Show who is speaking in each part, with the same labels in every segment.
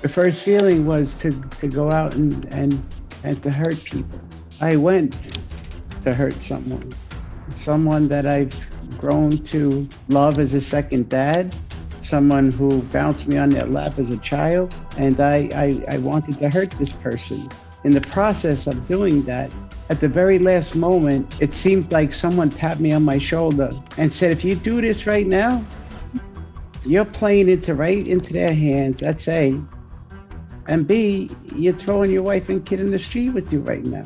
Speaker 1: The first feeling was to go out and to hurt people. I went to hurt someone that I've grown to love as a second dad, someone who bounced me on their lap as a child, and I wanted to hurt this person. In the process of doing that, at the very last moment, it seemed like someone tapped me on my shoulder and said, if you do this right now, you're playing right into their hands. That's A. And B, you're throwing your wife and kid in the street with you right now.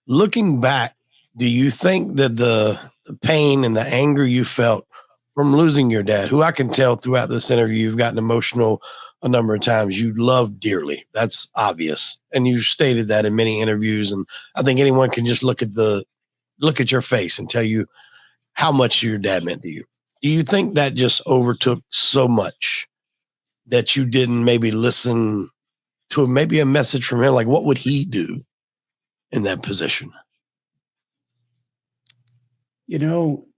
Speaker 2: Looking back, do you think that the pain and the anger you felt from losing your dad, who I can tell throughout this interview, you've gotten emotional a number of times, you love dearly. That's obvious. And you stated that in many interviews. And I think anyone can just look at your face and tell you how much your dad meant to you. Do you think that just overtook so much that you didn't maybe listen to maybe a message from him? Like, what would he do in that position?
Speaker 1: You know,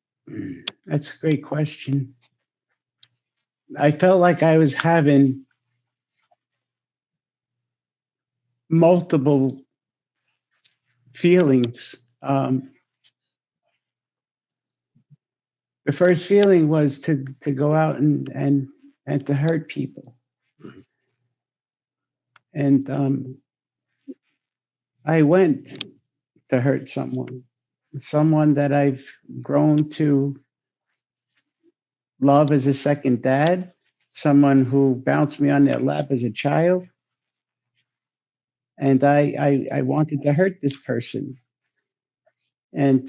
Speaker 1: that's a great question. I felt like I was having multiple feelings. The first feeling was to go out and to hurt people. And I went to hurt someone that I've grown to love as a second dad, someone who bounced me on their lap as a child. And I wanted to hurt this person. And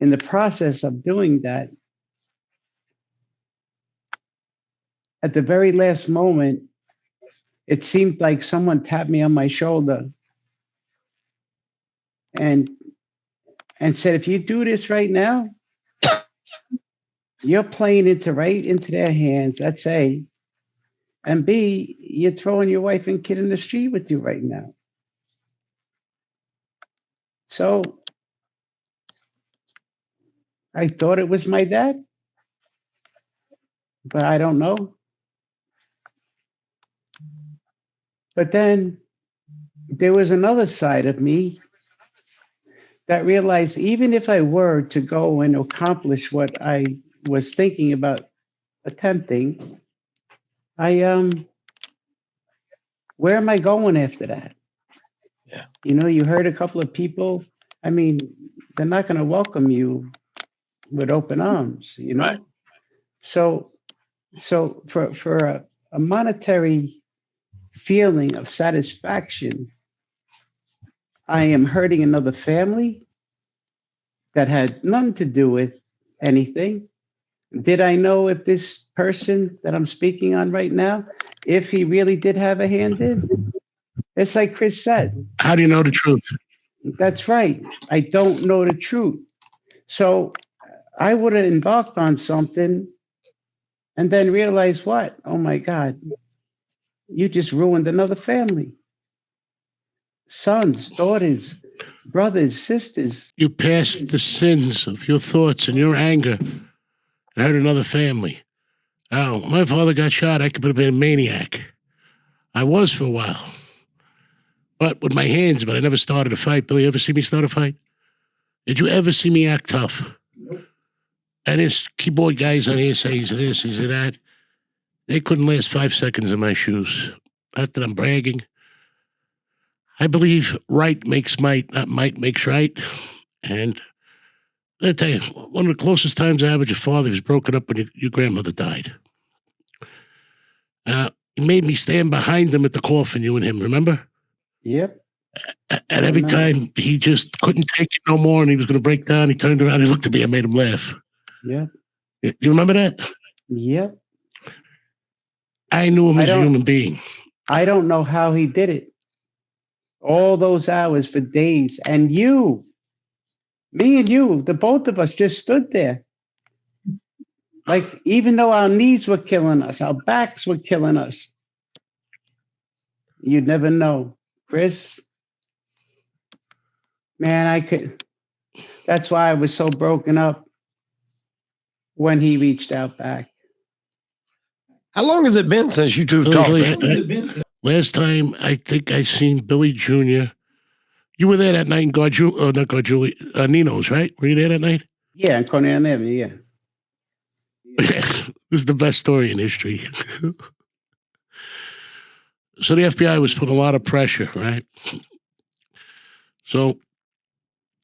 Speaker 1: in the process of doing that, at the very last moment, it seemed like someone tapped me on my shoulder and said, if you do this right now, you're playing right into their hands. That's A. And B, you're throwing your wife and kid in the street with you right now. So I thought it was my dad, but I don't know. But then there was another side of me that realized even if I were to go and accomplish what I was thinking about attempting, where am I going after that?
Speaker 2: Yeah.
Speaker 1: You know, you heard a couple of people. I mean, they're not going to welcome you with open arms, you know?
Speaker 2: Right.
Speaker 1: So for a monetary feeling of satisfaction, I am hurting another family that had nothing to do with anything. Did I know if this person that I'm speaking on right now, if he really did have a hand in? It's like Chris said.
Speaker 3: How do you know the truth?
Speaker 1: That's right. I don't know the truth. So I would have embarked on something and then realized what? Oh my God, you just ruined another family. Sons, daughters, brothers, sisters.
Speaker 3: You passed the sins of your thoughts and your anger and hurt another family. Oh, my father got shot. I could have been a maniac. I was for a while. But with my hands, but I never started a fight. Billy, you ever see me start a fight? Did you ever see me act tough? And his keyboard guys on here say he's this, he's that. They couldn't last 5 seconds in my shoes. Not that I'm bragging. I believe right makes might, not might makes right. And I'll tell you, one of the closest times I had with your father was broken up when your grandmother died. He made me stand behind him at the coffin, you and him, remember?
Speaker 1: Yep.
Speaker 3: And every time he just couldn't take it no more and he was going to break down, he turned around and looked at me and made him laugh.
Speaker 1: Yeah.
Speaker 3: You remember that?
Speaker 1: Yep.
Speaker 3: I knew him as a human being.
Speaker 1: I don't know how he did it. All those hours for days. And you, me and you, the both of us just stood there. Like, even though our knees were killing us, our backs were killing us. You'd never know. Chris, man, that's why I was so broken up when he reached out back.
Speaker 2: How long has it been since you two have talked?
Speaker 3: Last time I think I seen Billy Jr. You were there that night in Nino's, right? Were you there that night?
Speaker 1: Yeah, in Coney Avenue, yeah.
Speaker 3: This is the best story in history. So the FBI was putting a lot of pressure, right? So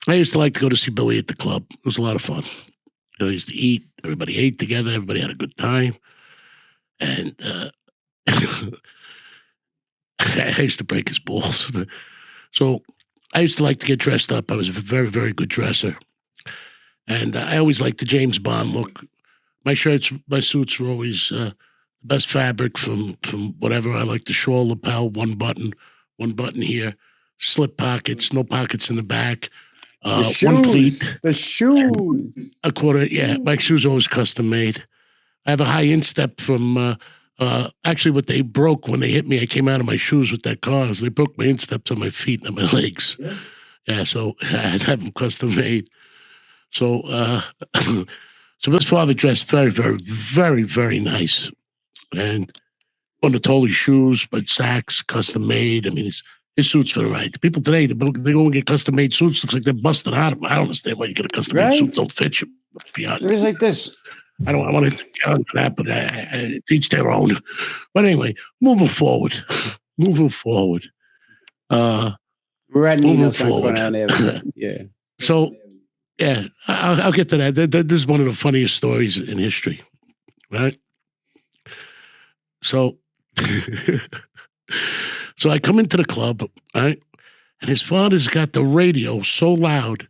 Speaker 3: I used to like to go to see Billy at the club. It was a lot of fun. I used to eat. Everybody ate together. Everybody had a good time. And I used to break his balls. So I used to like to get dressed up. I was a very, very good dresser. And I always liked the James Bond look. My shirts, my suits were always the best fabric from whatever. I like the shawl lapel, one button here, slip pockets, no pockets in the back, one pleat.
Speaker 1: The shoes.
Speaker 3: A quarter, yeah. My shoes are always custom made. I have a high instep from, actually what they broke when they hit me, I came out of my shoes with that car. So they broke my insteps on my feet and on my legs. Yeah, so I had to have them custom made. So, so his father dressed very, very, very, very nice. And on the Cutolo shoes, but Saks, custom made. I mean, his suits for the right. People today, they go and get custom made suits. Looks like they're busted out of them. I don't understand why you get a custom made suit. Don't fit you.
Speaker 1: It was like this.
Speaker 3: I want to get on to that, but each their own. But anyway, moving forward.
Speaker 1: We're at Nino's on yeah.
Speaker 3: So, yeah, I'll get to that. This is one of the funniest stories in history, right? So, so I come into the club, right? And his father's got the radio so loud,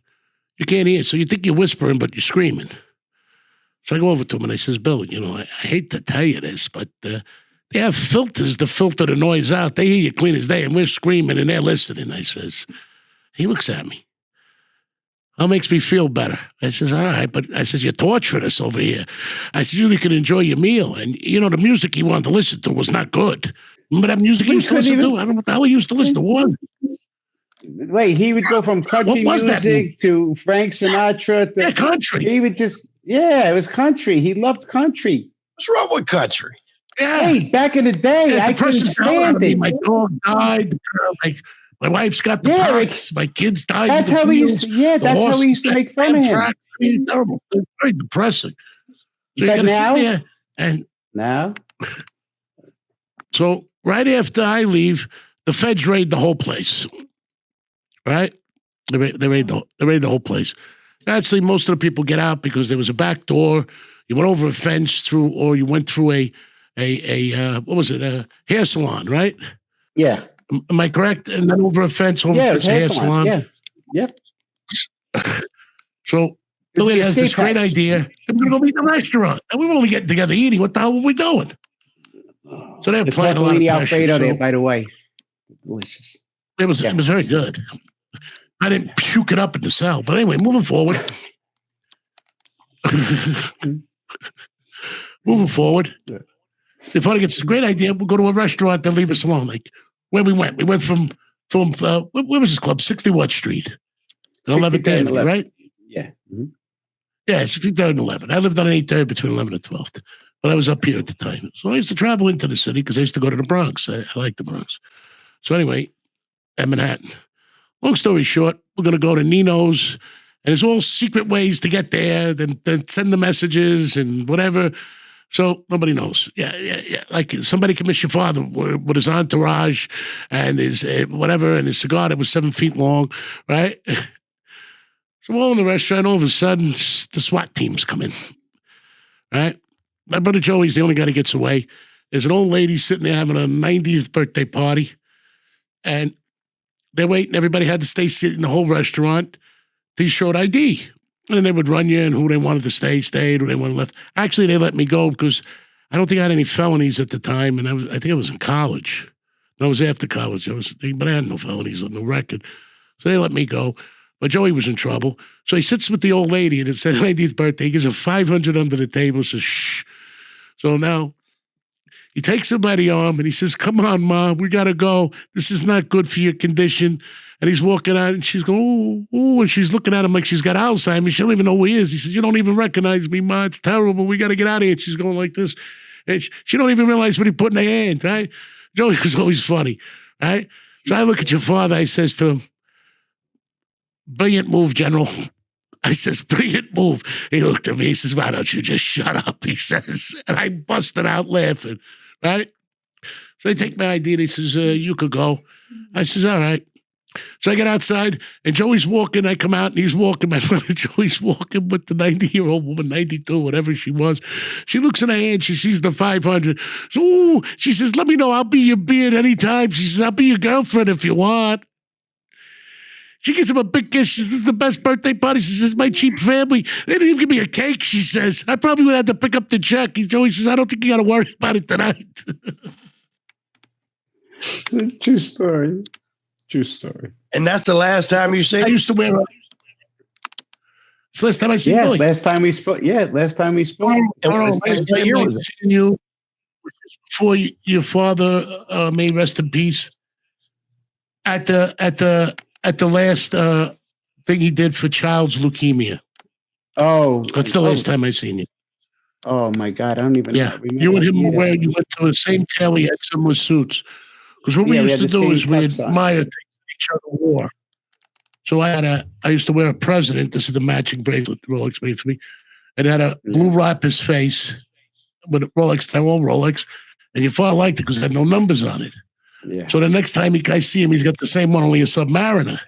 Speaker 3: you can't hear. So you think you're whispering, but you're screaming. So I go over to him and I says, Bill, I hate to tell you this, but they have filters to filter the noise out. They hear you clean as day, and we're screaming and they're listening. I says, he looks at me. That makes me feel better. I says, all right, but I says, you're torturing us over here. I said, you can enjoy your meal. And, the music he wanted to listen to was not good. Remember that music he used to listen to? I don't know what the hell he used to listen to. What?
Speaker 1: Wait, he would go from country music to Frank Sinatra.
Speaker 3: Yeah, country.
Speaker 1: He would just, it was country. He loved country.
Speaker 2: What's wrong with country?
Speaker 3: Yeah.
Speaker 1: Hey, back in the day, I couldn't stand it.
Speaker 3: My dog died. My wife's got the pox. My kids died.
Speaker 1: That's how we used to. That's how we used to make fun of him.
Speaker 3: It's terrible. It's very depressing. So
Speaker 1: but now,
Speaker 3: now. So right after I leave, the feds raid the whole place. Right? They raid the whole place. Actually, most of the people get out because there was a back door. You went over a fence or you went through a what was it? A hair salon, right?
Speaker 1: Yeah.
Speaker 3: Am I correct? And then over a fence, over a hair salon.
Speaker 1: Yeah. Yep.
Speaker 3: So Billy has this great idea. We're going to go eat in a restaurant. And we were only getting together eating. What the hell were we doing? So they're playing a lot of pressure.
Speaker 1: Alfredo there, by the way. Delicious.
Speaker 3: It was very good. I didn't puke it up in the cell. But anyway, moving forward. Moving forward. If I gets a great idea, we'll go to a restaurant. They'll leave us alone. Like where we went. We went from where was this club? 61st Street. 11th Avenue, right?
Speaker 1: Yeah. Mm-hmm.
Speaker 3: Yeah, 63rd and 11th. I lived on 8th between 11th and 12th. But I was up here at the time. So I used to travel into the city because I used to go to the Bronx. I like the Bronx. So anyway, at Manhattan. Long story short, we're going to go to Nino's. And there's all secret ways to get there. Then send the messages and whatever. So nobody knows. Yeah. Like somebody can miss your father with his entourage and his whatever and his cigar that was 7 feet long, right? So we're all in the restaurant. All of a sudden, the SWAT teams come in, right? My brother Joey's the only guy that gets away. There's an old lady sitting there having a 90th birthday party, and they're waiting. Everybody had to stay sitting in the whole restaurant. They showed ID. And then they would run you in who they wanted to stay, stayed, who they wanted left. Actually, they let me go because I don't think I had any felonies at the time. And I think I was in college. No, it was after college. But I had no felonies on the record. So they let me go. But Joey was in trouble. So he sits with the old lady, and it's the lady's birthday. He gives her 500 under the table, says, shh. So now he takes her by the arm, and he says, come on, Mom, we got to go. This is not good for your condition. And he's walking out, and she's going, ooh, and she's looking at him like she's got Alzheimer's. She don't even know who he is. He says, you don't even recognize me, Ma. It's terrible. We got to get out of here. She's going like this. And she don't even realize what he put in her hand, right? Joey was always funny, right? So I look at your father. I says to him, brilliant move, General. I says, brilliant move. He looked at me. He says, why don't you just shut up? He says, and I busted out laughing, right? So they take my ID, and he says, you could go. I says, all right. So I get outside, and Joey's walking. I come out, and he's walking. My brother Joey's walking with the 90-year-old woman, 92, whatever she was. She looks in her hand. She sees the 500. So, ooh, she says, let me know. I'll be your beard anytime. She says, I'll be your girlfriend if you want. She gives him a big kiss. She says, this is the best birthday party. She says, my cheap family. They didn't even give me a cake, she says. I probably would have to pick up the check. Joey says, I don't think you got to worry about it tonight.
Speaker 1: True story. True story.
Speaker 2: And that's the last time you see
Speaker 3: I
Speaker 2: him?
Speaker 3: used to wear it's the last time I seen
Speaker 1: Yeah,
Speaker 3: Billy.
Speaker 1: last time we spoke. Yeah, last time we spoke.
Speaker 3: Last time
Speaker 2: year
Speaker 3: I
Speaker 2: was it?
Speaker 3: seen you, before your father, may rest in peace, at the last thing he did for child's leukemia.
Speaker 1: Oh,
Speaker 3: That's the last time I seen you.
Speaker 1: Oh my God, I don't even.
Speaker 3: Yeah,
Speaker 1: remember
Speaker 3: you and him
Speaker 1: either.
Speaker 3: were wearing. You went to the same tailor. You had similar suits. Because what we
Speaker 1: Yeah, we
Speaker 3: used
Speaker 1: had
Speaker 3: to
Speaker 1: the
Speaker 3: do
Speaker 1: same
Speaker 3: is we
Speaker 1: cuts on.
Speaker 3: admire things that each other wore. So I used to wear a president. This is the matching bracelet that Rolex made for me. And had a blue Rapper's face with a Rolex, their own Rolex. And your father liked it because it had no numbers on it.
Speaker 1: Yeah.
Speaker 3: So the next time I see him, he's got the same one, only a Submariner.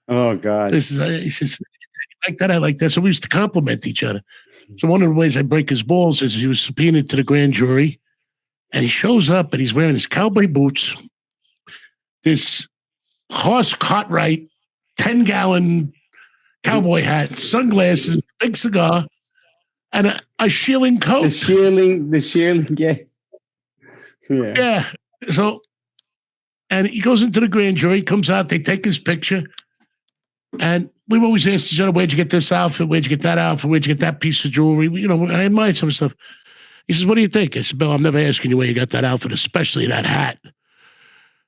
Speaker 1: Oh God.
Speaker 3: He says, like that, I like that. So we used to compliment each other. So one of the ways I break his balls is he was subpoenaed to the grand jury, and he shows up and he's wearing his cowboy boots, this horse Cartwright 10-gallon cowboy hat, sunglasses, big cigar, and a shearling coat.
Speaker 1: The shearling, yeah. Yeah.
Speaker 3: Yeah. So, and he goes into the grand jury, comes out, they take his picture, and we've always asked each other, where'd you get this outfit? Where'd you get that outfit? Where'd you get that piece of jewelry? I admire some stuff. He says, what do you think? I said, Bill, I'm never asking you where you got that outfit, especially that hat.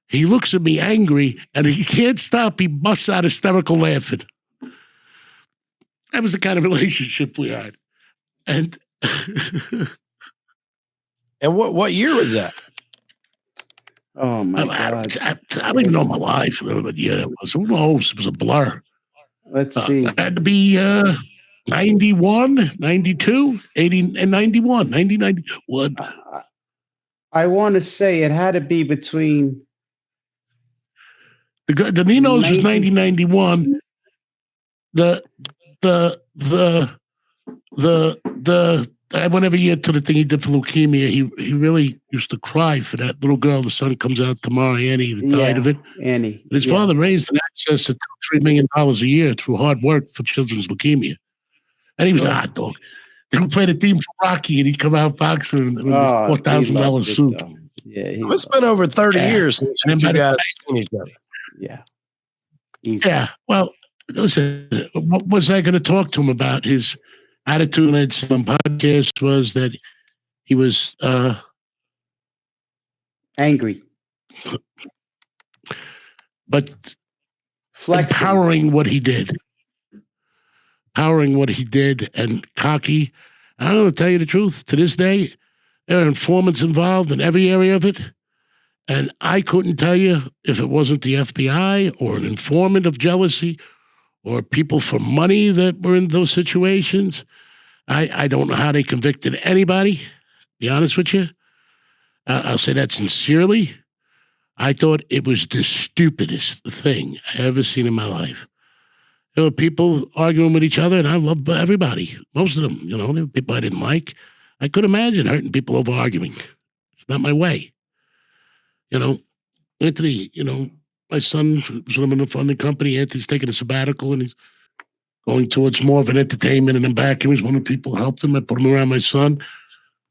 Speaker 3: He looks at me angry, and he can't stop. He busts out hysterical laughing. That was the kind of relationship we had. And
Speaker 2: And what year was that?
Speaker 1: Oh my God.
Speaker 3: I don't even know my life. But yeah, it was, who knows? It was a blur.
Speaker 1: Let's see.
Speaker 3: It had to be 91, 92, 80, and 91, 90, 91.
Speaker 1: I want to say it had to be between.
Speaker 3: The Nino's was 1991. I went every year to the thing he did for leukemia. He really used to cry for that little girl. The son comes out tomorrow, Annie, that died of it.
Speaker 1: Annie.
Speaker 3: His father raised an access to $3 million a year through hard work for children's leukemia. And he was a hot dog. They would play the theme for Rocky, and he'd come out boxing with his $4,000 suit.
Speaker 1: Yeah,
Speaker 2: It's been over 30 years since you guys seen each other.
Speaker 1: Yeah.
Speaker 3: Yeah. Well, listen, what was I going to talk to him about? His attitude on some podcast was that he was
Speaker 1: angry,
Speaker 3: but
Speaker 1: flexing.
Speaker 3: Powering what he did, and cocky. I'm going to tell you the truth. To this day, there are informants involved in every area of it. And I couldn't tell you if it wasn't the FBI or an informant of jealousy or people for money that were in those situations. I don't know how they convicted anybody, to be honest with you. I'll say that sincerely. I thought it was the stupidest thing I ever seen in my life. There were people arguing with each other, and I loved everybody. Most of them, there were people I didn't like. I could imagine hurting people over arguing. It's not my way. Anthony, My son was with him in a funding company. Anthony's taking a sabbatical and he's going towards more of an entertainment. And I'm back. He was one of the people who helped him. I put him around my son.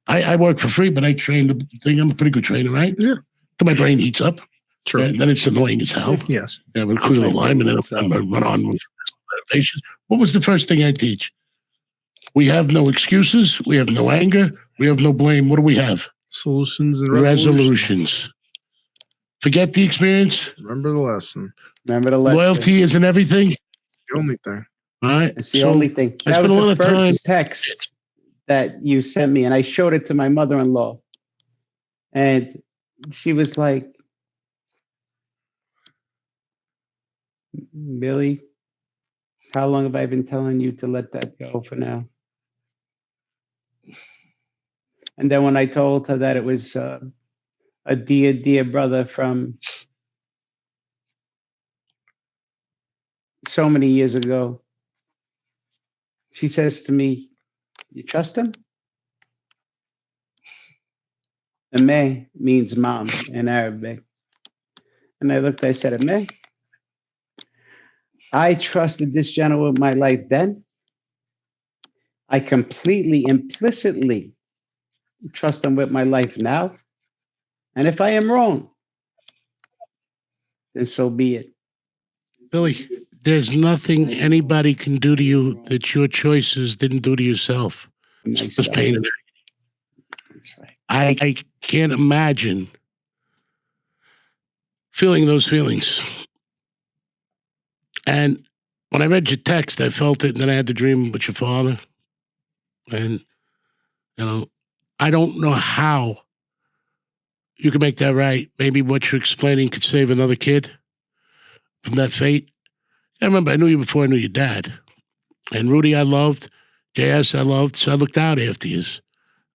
Speaker 3: I work for free, but I train the thing. I'm a pretty good trainer, right?
Speaker 4: Yeah.
Speaker 3: Till my brain heats up.
Speaker 4: True.
Speaker 3: Then it's annoying as hell.
Speaker 4: Yes.
Speaker 3: Yeah, but including the lineman and I'm run on with patients. What was the first thing I teach? We have no excuses. We have no anger. We have no blame. What do we have?
Speaker 4: Solutions and
Speaker 3: Resolutions. Forget the experience.
Speaker 4: Remember the lesson.
Speaker 1: Remember the lesson.
Speaker 3: Loyalty isn't everything.
Speaker 4: The only thing.
Speaker 3: All right.
Speaker 1: It's the only thing.
Speaker 3: I
Speaker 1: That
Speaker 3: spent
Speaker 1: was
Speaker 3: a lot
Speaker 1: the
Speaker 3: of time.
Speaker 1: first text that you sent me, and I showed it to my mother-in-law. And she was like, Billy, how long have I been telling you to let that go for now? And then when I told her that it was a dear, dear brother from so many years ago, she says to me, you trust him? Ameh means mom in Arabic. And I looked, I said, Ameh, I trusted this gentleman with my life then. I completely, implicitly trust him with my life now. And if I am wrong, then so be it.
Speaker 3: Billy, there's nothing anybody can do to you that your choices didn't do to yourself. It's just pain and
Speaker 1: That's right.
Speaker 3: I can't imagine feeling those feelings. And when I read your text, I felt it, and then I had the dream with your father. And, I don't know how you can make that right. Maybe what you're explaining could save another kid from that fate. I remember I knew you before I knew your dad. And Rudy I loved, JS I loved, so I looked out after you.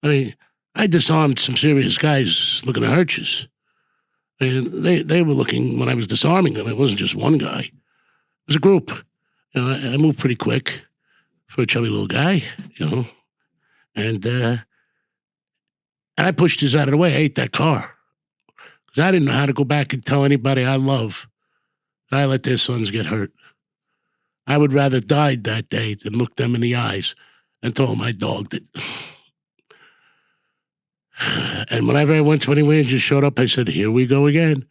Speaker 3: I mean, I disarmed some serious guys looking to hurt you. And they were looking when I was disarming them. It wasn't just one guy. It was a group. I moved pretty quick for a chubby little guy, And I pushed his out of the way. I ate that car. Because I didn't know how to go back and tell anybody I love that I let their sons get hurt. I would rather died that day than look them in the eyes and tell them I dogged it. And whenever I went to anywhere and just showed up, I said, here we go again.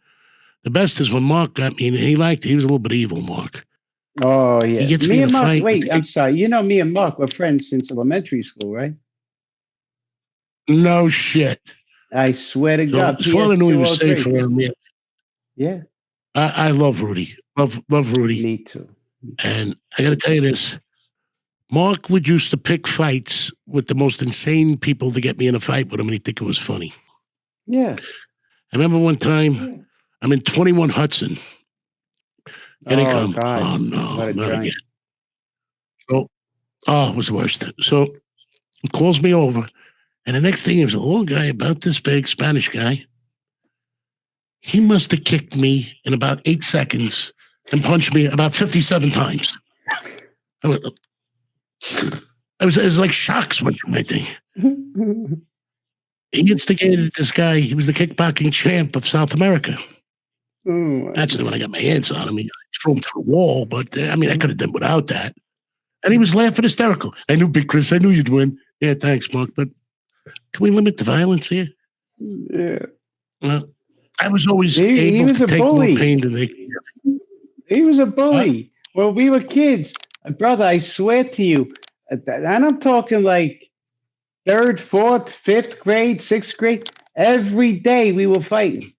Speaker 3: The best is when Mark got me, and he liked it. He was a little bit evil, Mark.
Speaker 1: Oh, yeah.
Speaker 3: He gets
Speaker 1: Me
Speaker 3: me
Speaker 1: and
Speaker 3: in a
Speaker 1: Mark,
Speaker 3: fight.
Speaker 1: wait, I'm sorry. You know, me and Mark were friends since elementary school, right?
Speaker 3: No shit.
Speaker 1: I swear to
Speaker 3: So,
Speaker 1: God.
Speaker 3: his father knew he was safe
Speaker 1: 203.
Speaker 3: around me.
Speaker 1: Yeah,
Speaker 3: I love Rudy. Love Rudy.
Speaker 1: me too.
Speaker 3: And I got to tell you this. Mark would used to pick fights with the most insane people to get me in a fight with him, and he'd think it was funny.
Speaker 1: Yeah.
Speaker 3: I remember one time, I'm in 21 Hudson. And they come,
Speaker 1: God.
Speaker 3: oh no,
Speaker 1: What a
Speaker 3: not
Speaker 1: joint.
Speaker 3: again. So, it was the worst. So he calls me over, and the next thing, he was a little guy about this big, Spanish guy. He must have kicked me in about 8 seconds and punched me about 57 times. It was like shocks went through my thing. He instigated this guy. He was the kickboxing champ of South America. Actually, when I got my hands on him, he threw him through a wall. But I could have done without that. And he was laughing hysterical. I knew, Big Chris. I knew you'd win. Yeah, thanks, Mark. But can we limit the violence here?
Speaker 1: Yeah.
Speaker 3: Well, I was always
Speaker 1: He
Speaker 3: able
Speaker 1: was
Speaker 3: to
Speaker 1: a
Speaker 3: take
Speaker 1: bully.
Speaker 3: more pain than they.
Speaker 1: He was a bully. When we were kids, brother, I swear to you, and I'm talking like 3rd, 4th, 5th grade, 6th grade. Every day we were fighting.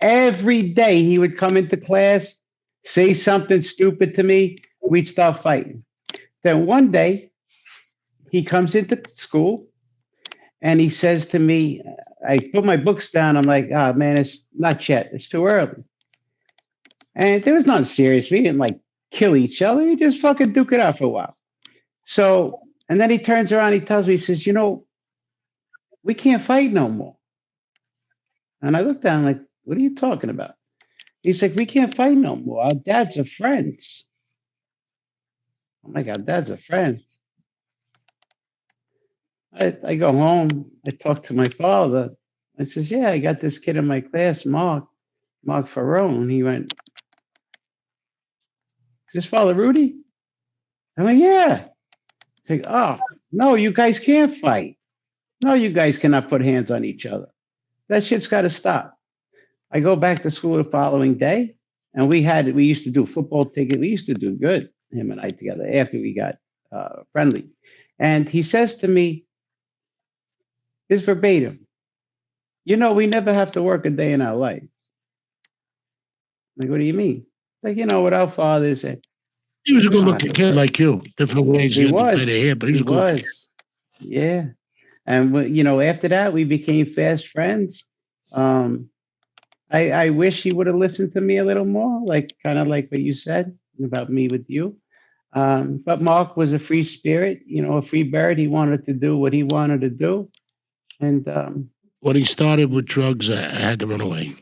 Speaker 1: Every day he would come into class, say something stupid to me. We'd start fighting. Then one day he comes into school and he says to me, I put my books down. I'm like, oh man, it's not yet. It's too early. And there was nothing serious. We didn't like kill each other. We just fucking duke it out for a while. So, and then he turns around, he tells me, he says, we can't fight no more. And I looked down like, what are you talking about? He's like, we can't fight no more. Our dads are friends. I'm like, our dads are friends. I go home. I talk to my father. I says, yeah, I got this kid in my class, Mark Farone. He went, Is this Father Rudy? I went, yeah. It's like, oh, no, you guys can't fight. No, you guys cannot put hands on each other. That shit's got to stop. I go back to school the following day, and we used to do football ticket. We used to do good, him and I together, after we got friendly. And he says to me, this verbatim, you know, we never have to work a day in our life. Like, what do you mean? Like, you know, without fathers.
Speaker 3: He was a good-looking kid like you. Different ways
Speaker 1: He
Speaker 3: you had to
Speaker 1: was.
Speaker 3: play the hair, but he was a good kid.
Speaker 1: Yeah. And, you know, after that, we became fast friends. I wish he would have listened to me a little more, like kind of like what you said about me with you. But Mark was a free spirit, you know, a free bird. He wanted to do what he wanted to do. And
Speaker 3: when he started with drugs, I had to run away.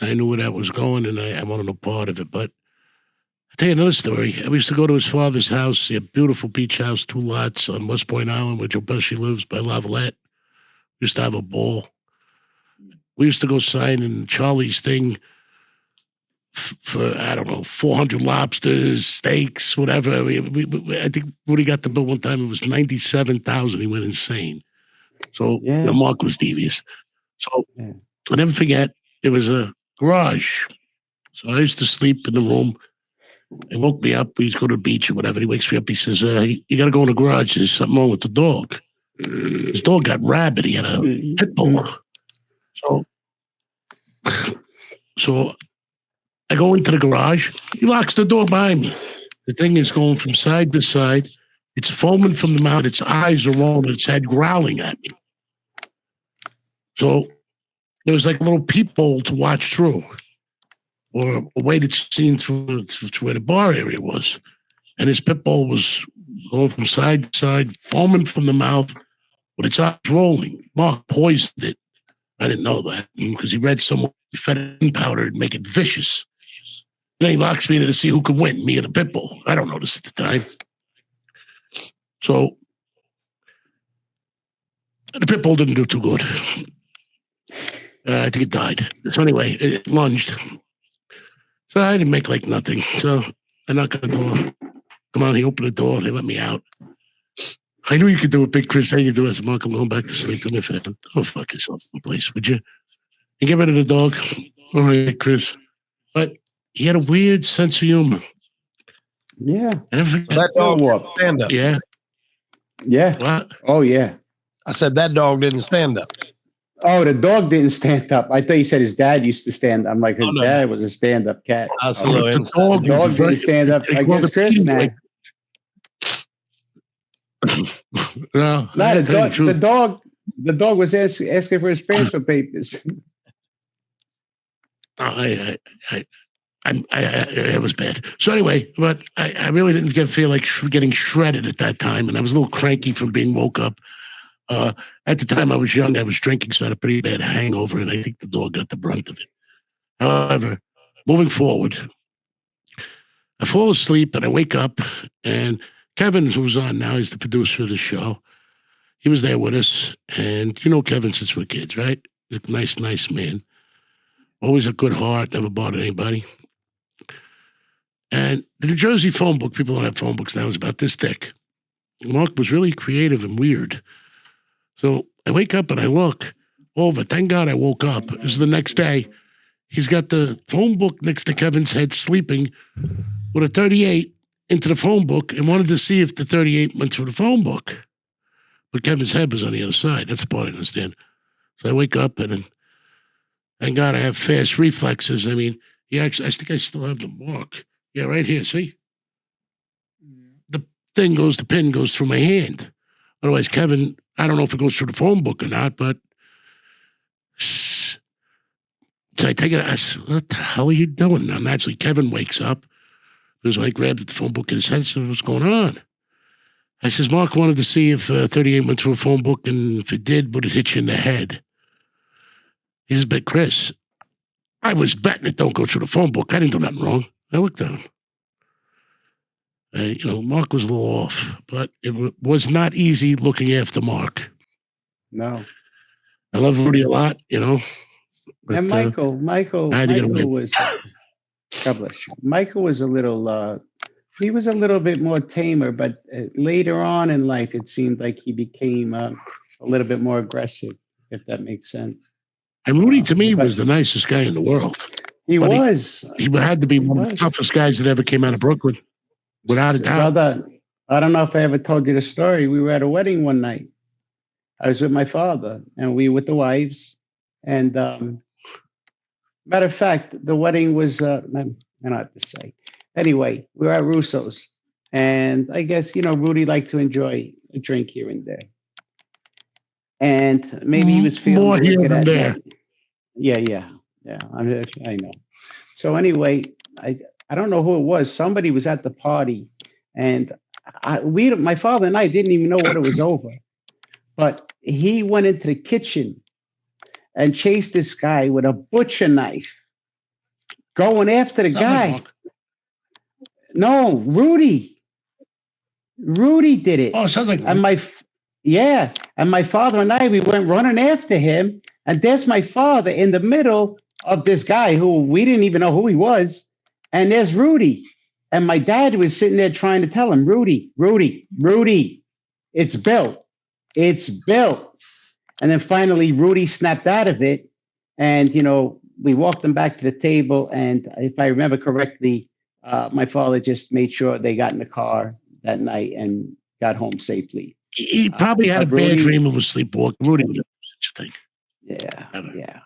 Speaker 3: I knew where that was going, and I wanted no part of it. But I'll tell you another story. I used to go to his father's house, a beautiful beach house, 2 lots on West Point Island, where Joe Pesci lives, by Lavalette. We used to have a ball. We used to go sign in Charlie's thing for, I don't know, 400 lobsters, steaks, whatever. I think when he got the bill one time, it was $97,000. He went insane. So
Speaker 1: Yeah.
Speaker 3: Mark was devious. So I'll never forget, there was a garage. So I used to sleep in the room. He woke me up. We used to go to the beach or whatever. He wakes me up. He says, you got to go in the garage. There's something wrong with the dog. His dog got rabid. He had a pit bull. So I go into the garage. He locks the door behind me. The thing is going from side to side. It's foaming from the mouth. Its eyes are rolling. Its head growling at me. So there was like a little peephole to watch through, or a way that's seen through to where the bar area was. And his pit bull was going from side to side, foaming from the mouth, with its eyes rolling. Mark poisoned it. I didn't know that because he read somewhere he fed it in powder and make it vicious. And then he locks me in to see who could win, me or the pit bull. I don't know this at the time. So the pit bull didn't do too good. I think it died. So anyway, it lunged. So I didn't make like nothing. So I knocked on the door. Come on, he opened the door. They let me out. I knew you could do it, Big Chris. How you do? I said, Mark, I'm going back to sleep. Do me a favor. Go fuck yourself in place, would you? And get rid of the dog. All right, Chris. But he had a weird sense of humor.
Speaker 1: Yeah.
Speaker 2: That dog didn't stand up.
Speaker 3: Yeah.
Speaker 1: Yeah.
Speaker 3: What?
Speaker 1: Oh, yeah.
Speaker 2: I said that dog didn't stand up.
Speaker 1: Oh, the dog didn't stand up. I thought you said his dad used to stand up. I'm like, his dad was a stand-up cat.
Speaker 2: The
Speaker 1: dog didn't stand up. I guess Chris, man.
Speaker 3: No,
Speaker 1: the dog was asking for his transfer papers.
Speaker 3: It was bad. So anyway, but I really didn't feel like getting shredded at that time, and I was a little cranky from being woke up. At the time I was young, I was drinking, so I had a pretty bad hangover, and I think the dog got the brunt of it. However, moving forward, I fall asleep and I wake up, and Kevin, who's on now, he's the producer of the show. He was there with us, and you know Kevin since we're kids, right? He's a nice man. Always a good heart, never bothered anybody. And the New Jersey phone book, people don't have phone books now, is about this thick. Mark was really creative and weird. So I wake up and I look over. Thank God I woke up. It was the next day. He's got the phone book next to Kevin's head, sleeping with a 38 into the phone book, and wanted to see if the 38 went through the phone book. But Kevin's head was on the other side. That's the part I understand. So I wake up and thank God I have fast reflexes. I mean, I think I still have the mark. Yeah, right here, see? The pin goes through my hand. Otherwise, Kevin, I don't know if it goes through the phone book or not, but so I take it, I said, what the hell are you doing? Now, naturally, Kevin wakes up. Because I grabbed the phone book in his head and said, what's going on? I says, Mark wanted to see if 38 went through a phone book, and if it did, would it hit you in the head? He says, but Chris, I was betting it don't go through the phone book. I didn't do nothing wrong. I looked at him. Mark was a little off, but it was not easy looking after Mark.
Speaker 1: No.
Speaker 3: I love Rudy a lot, But,
Speaker 1: and Michael God bless you. Michael was a little. He was a little bit more tamer, but later on in life, it seemed like he became a little bit more aggressive, if that makes sense.
Speaker 3: And Rudy, to me,
Speaker 1: But
Speaker 3: was the nicest guy in the world.
Speaker 1: he
Speaker 3: But
Speaker 1: was.
Speaker 3: He had to be
Speaker 1: He
Speaker 3: one of the
Speaker 1: was.
Speaker 3: toughest guys that ever came out of Brooklyn, without a doubt.
Speaker 1: Brother, I don't know if I ever told you the story. We were at a wedding one night. I was with my father, and we with the wives. And matter of fact, the wedding was. I don't have to say. Anyway, we were at Russo's, and I guess Rudy liked to enjoy a drink here and there, and maybe he was feeling
Speaker 3: more
Speaker 1: the
Speaker 3: here
Speaker 1: liquor
Speaker 3: than
Speaker 1: that
Speaker 3: there.
Speaker 1: night. Yeah. I know. So anyway, I don't know who it was. Somebody was at the party, and my father and I didn't even know what it was over, but he went into the kitchen and chased this guy with a butcher knife, going after the
Speaker 3: Sounds like
Speaker 1: guy.
Speaker 3: Mark.
Speaker 1: No, Rudy did it.
Speaker 3: Oh, it sounds like
Speaker 1: And my father and I, we went running after him, and there's my father in the middle of this guy who we didn't even know who he was, and there's Rudy, and my dad was sitting there trying to tell him, Rudy, it's built, and then finally Rudy snapped out of it, and we walked them back to the table, and if I remember correctly, my father just made sure they got in the car that night and got home safely.
Speaker 3: he probably had a
Speaker 1: Rudy,
Speaker 3: bad dream and was sleepwalking. Rudy would do such a thing.
Speaker 1: Yeah.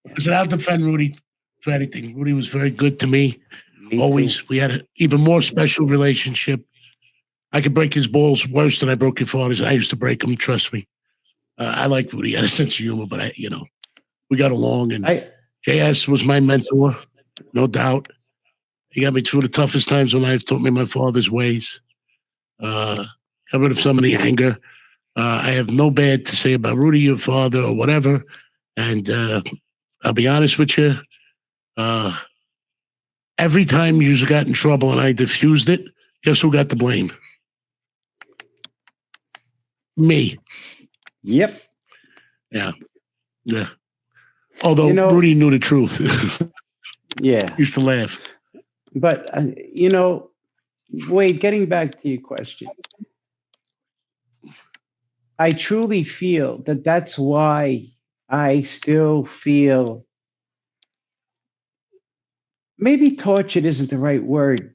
Speaker 3: I said, I'll defend Rudy for anything. Rudy was very good to me.
Speaker 1: Me
Speaker 3: Always.
Speaker 1: too.
Speaker 3: We had an even more special relationship. I could break his balls worse than I broke your father's. I used to break them, trust me. I like Rudy. He had a sense of humor, but we got along. And JS was my mentor, no doubt. He got me through the toughest times in life, taught me my father's ways. Got rid of some of the anger. I have no bad to say about Rudy, your father, or whatever. And I'll be honest with you. Every time you got in trouble and I diffused it, guess who got the blame? Me.
Speaker 1: Yep.
Speaker 3: Yeah. Although Rudy knew the truth.
Speaker 1: Yeah.
Speaker 3: Used to laugh.
Speaker 1: But, Wade, getting back to your question, I truly feel that that's why I still feel maybe tortured isn't the right word.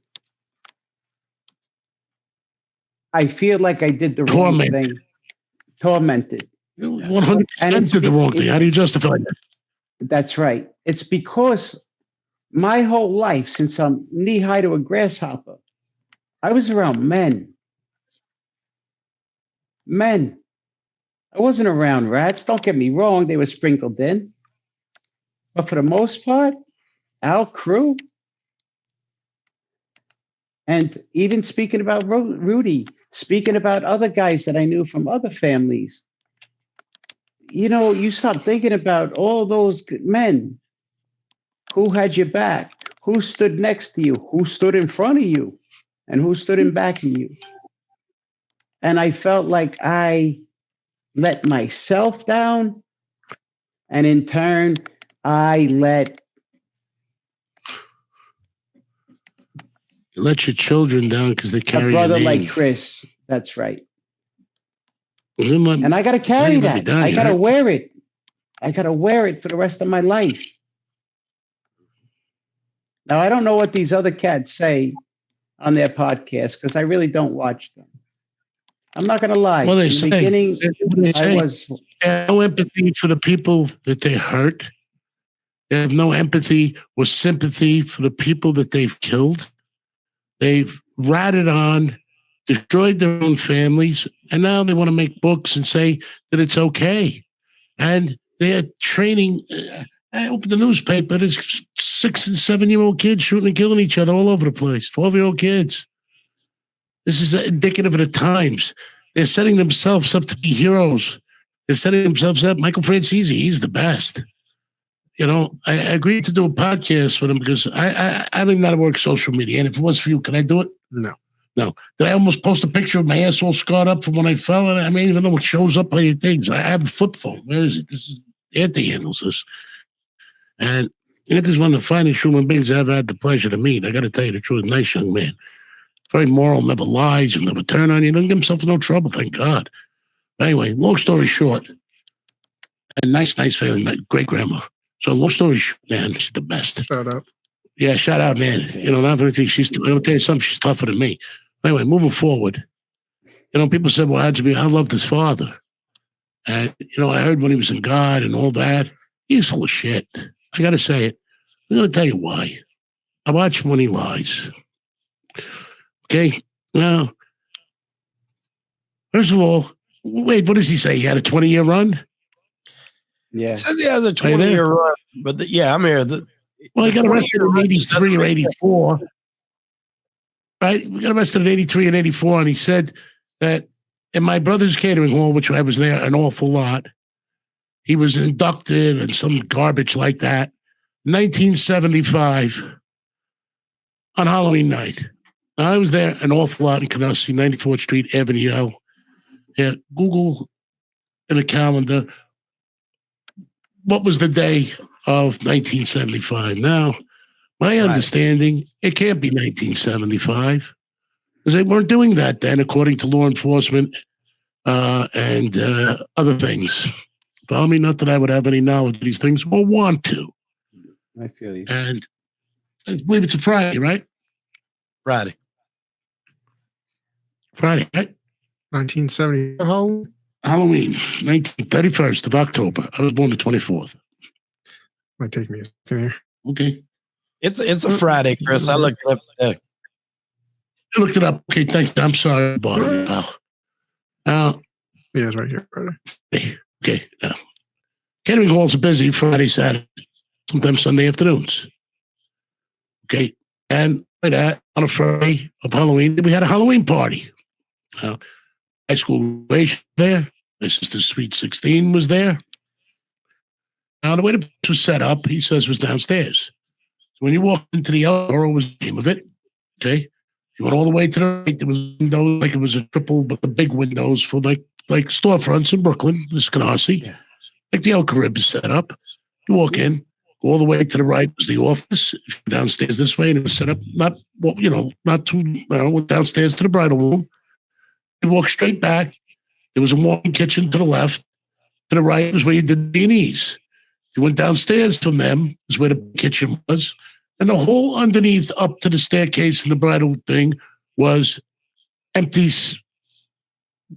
Speaker 1: I feel like I did the wrong thing. Tormented.
Speaker 3: 100% did the wrong thing. How do you justify that?
Speaker 1: That's right. It's because my whole life, since I'm knee-high to a grasshopper, I was around men. I wasn't around rats. Don't get me wrong. They were sprinkled in. But for the most part, our crew, and even speaking about Rudy, speaking about other guys that I knew from other families, you start thinking about all those men who had your back, who stood next to you, who stood in front of you, and who stood in back of you. And I felt like I let myself down, and in turn, I let
Speaker 3: your children down because they carry
Speaker 1: a brother
Speaker 3: your name.
Speaker 1: like Chris. That's right.
Speaker 3: Well,
Speaker 1: and I got to carry that. I got to wear it. I got to wear it for the rest of my life. Now, I don't know what these other cats say on their podcast because I really don't watch them. I'm not going to lie.
Speaker 3: Well,
Speaker 1: in the beginning, I was.
Speaker 3: They have no empathy for the people that they hurt. They have no empathy or sympathy for the people that they've killed. They've ratted on, destroyed their own families, and now they want to make books and say that it's okay. And they're training. I opened the newspaper. There's 6 and 7-year-old kids shooting and killing each other all over the place. 12-year-old kids. This is indicative of the times. They're setting themselves up to be heroes. They're setting themselves up. Michael Francese, he's the best. I agreed to do a podcast with him because I don't even know how to work social media. And if it was for you, can I do it?
Speaker 4: No.
Speaker 3: Did I almost post a picture of my ass all scarred up from when I fell? And I mean, even though it shows up on your things, I have a flip phone. Where is it? This is Anthony handles this. And This is one of the finest human beings I've had the pleasure to meet. I got to tell you the truth. Nice young man. Very moral, never lies, he'll never turn on you. Doesn't give himself no trouble, thank God. Anyway, long story short, and nice family, great grandma. So long story short, man, she's the best.
Speaker 4: Shout out.
Speaker 3: Yeah, shout out, man. You know, not everything. I'm gonna tell you something. She's tougher than me. Anyway, moving forward, you know, people said, "Well, how'd you be?" I loved his father, and you know, I heard when he was in God and all that. He's full of shit. I gotta say it. I'm gonna tell you why. I watch him when he lies. Okay, now, first of all, wait, what does he say? He had a 20-year run.
Speaker 1: Yeah.
Speaker 2: It says he has a 20-year run, but I'm here.
Speaker 3: Well, he got arrested in 83 or 84. Right? We got arrested in 83 and 84, and he said that in my brother's catering hall, which I was there an awful lot, he was inducted and some garbage like that. 1975 on Halloween night. I was there an awful lot in Canarsie, 94th Street, Avenue. Yeah, Google in a calendar. What was the day of 1975? Now, my understanding, it can't be 1975 because they weren't doing that then, according to law enforcement and other things. Follow me? Not that I would have any knowledge of these things or want to.
Speaker 1: I feel you.
Speaker 3: And I believe it's a Friday, right?
Speaker 2: Friday,
Speaker 3: right?
Speaker 4: 1970.
Speaker 3: Halloween, 31st of October. I was born the 24th.
Speaker 4: Might take me a second here.
Speaker 3: Okay.
Speaker 2: it's a Friday, Chris. I looked it up today.
Speaker 3: I looked it up. Okay, thanks. I'm sorry about it, pal.
Speaker 4: Yeah, it's right here. Friday.
Speaker 3: Okay. Now, catering halls are busy Friday, Saturday, sometimes Sunday afternoons. Okay. And like that, on a Friday of Halloween, we had a Halloween party. High school graduation there. My sister's Sweet 16 was there. Now, the way the place was set up, he says, was downstairs. So when you walked into the elevator, was the name of it. Okay. You went all the way to the right. There was windows, like it was a triple, but the big windows for like storefronts in Brooklyn, this Canarsie.
Speaker 1: Yeah.
Speaker 3: Like the El Carib set up. You walk in, go all the way to the right was the office. Downstairs this way, and it was set up not too downstairs to the bridal room. You walk straight back. There was a walk-in kitchen to the left. To the right was where you did the B&Es. You went downstairs from them is where the kitchen was. And the whole underneath up to the staircase and the bridal thing was empty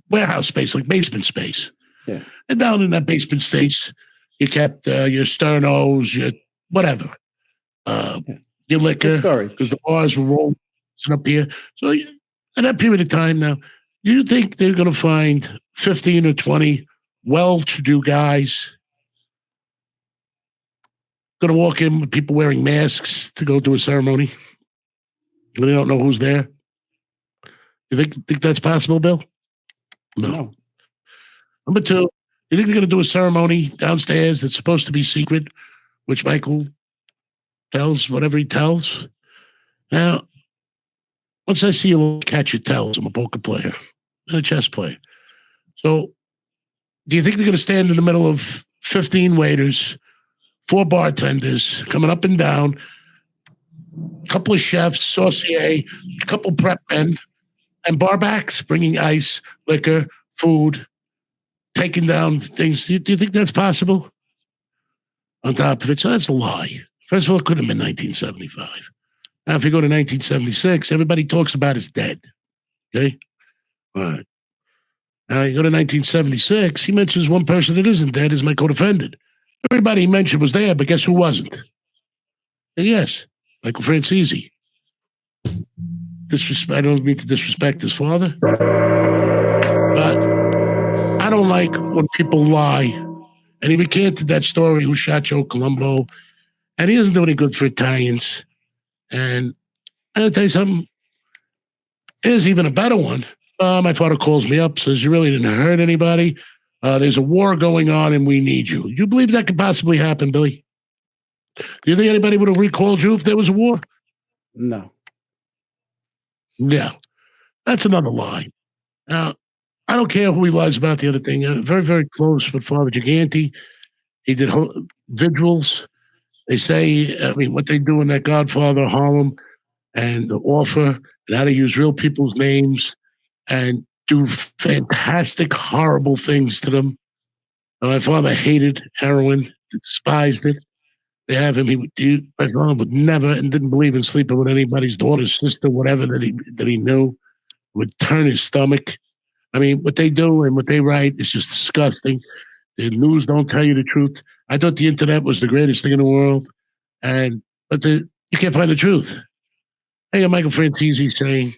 Speaker 3: warehouse space, like basement space.
Speaker 1: Yeah.
Speaker 3: And down in that basement space, you kept your sternos, your whatever, your liquor, because the bars were rolling up here. So at that period of time now, do you think they're going to find 15 or 20 well-to-do guys going to walk in with people wearing masks to go to a ceremony? And they don't know who's there. You think that's possible, Bill? No. Number two, you think they're going to do a ceremony downstairs that's supposed to be secret, which Michael tells whatever he tells? Now, once I see a little catch, it tells. I'm a poker player and a chess player. So, do you think they're going to stand in the middle of 15 waiters, 4 bartenders coming up and down, a couple of chefs, saucier, a couple prep men, and barbacks bringing ice, liquor, food, taking down things? Do you think that's possible? On top of it, so that's a lie. First of all, it couldn't have been 1975. Now, if you go to 1976, everybody talks about it's dead. Okay? All right. Now, you go to 1976, he mentions one person that isn't dead is my co-defendant. Everybody he mentioned was there, but guess who wasn't? And yes, Michael Francese. I don't mean to disrespect his father, but I don't like when people lie. And he recanted that story, who shot Joe Colombo, and he doesn't do any good for Italians. And I'll tell you something, here's even a better one. My father calls me up, says, you really didn't hurt anybody. There's a war going on and we need you. You believe that could possibly happen, Billy? Do you think anybody would have recalled you if there was a war?
Speaker 1: No.
Speaker 3: Yeah. That's another lie. Now, I don't care who he lies about the other thing. Very, very close with Father Gigante. He did vigils. They say, I mean, what they do in that Godfather Harlem and the offer and how to use real people's names and do fantastic, horrible things to them. My father hated heroin, despised it. They have him. My father would never and didn't believe in sleeping with anybody's daughter, sister, whatever that he knew. Would turn his stomach. I mean, what they do and what they write is just disgusting. The news don't tell you the truth. I thought the internet was the greatest thing in the world, but you can't find the truth. I got Michael Franzese saying,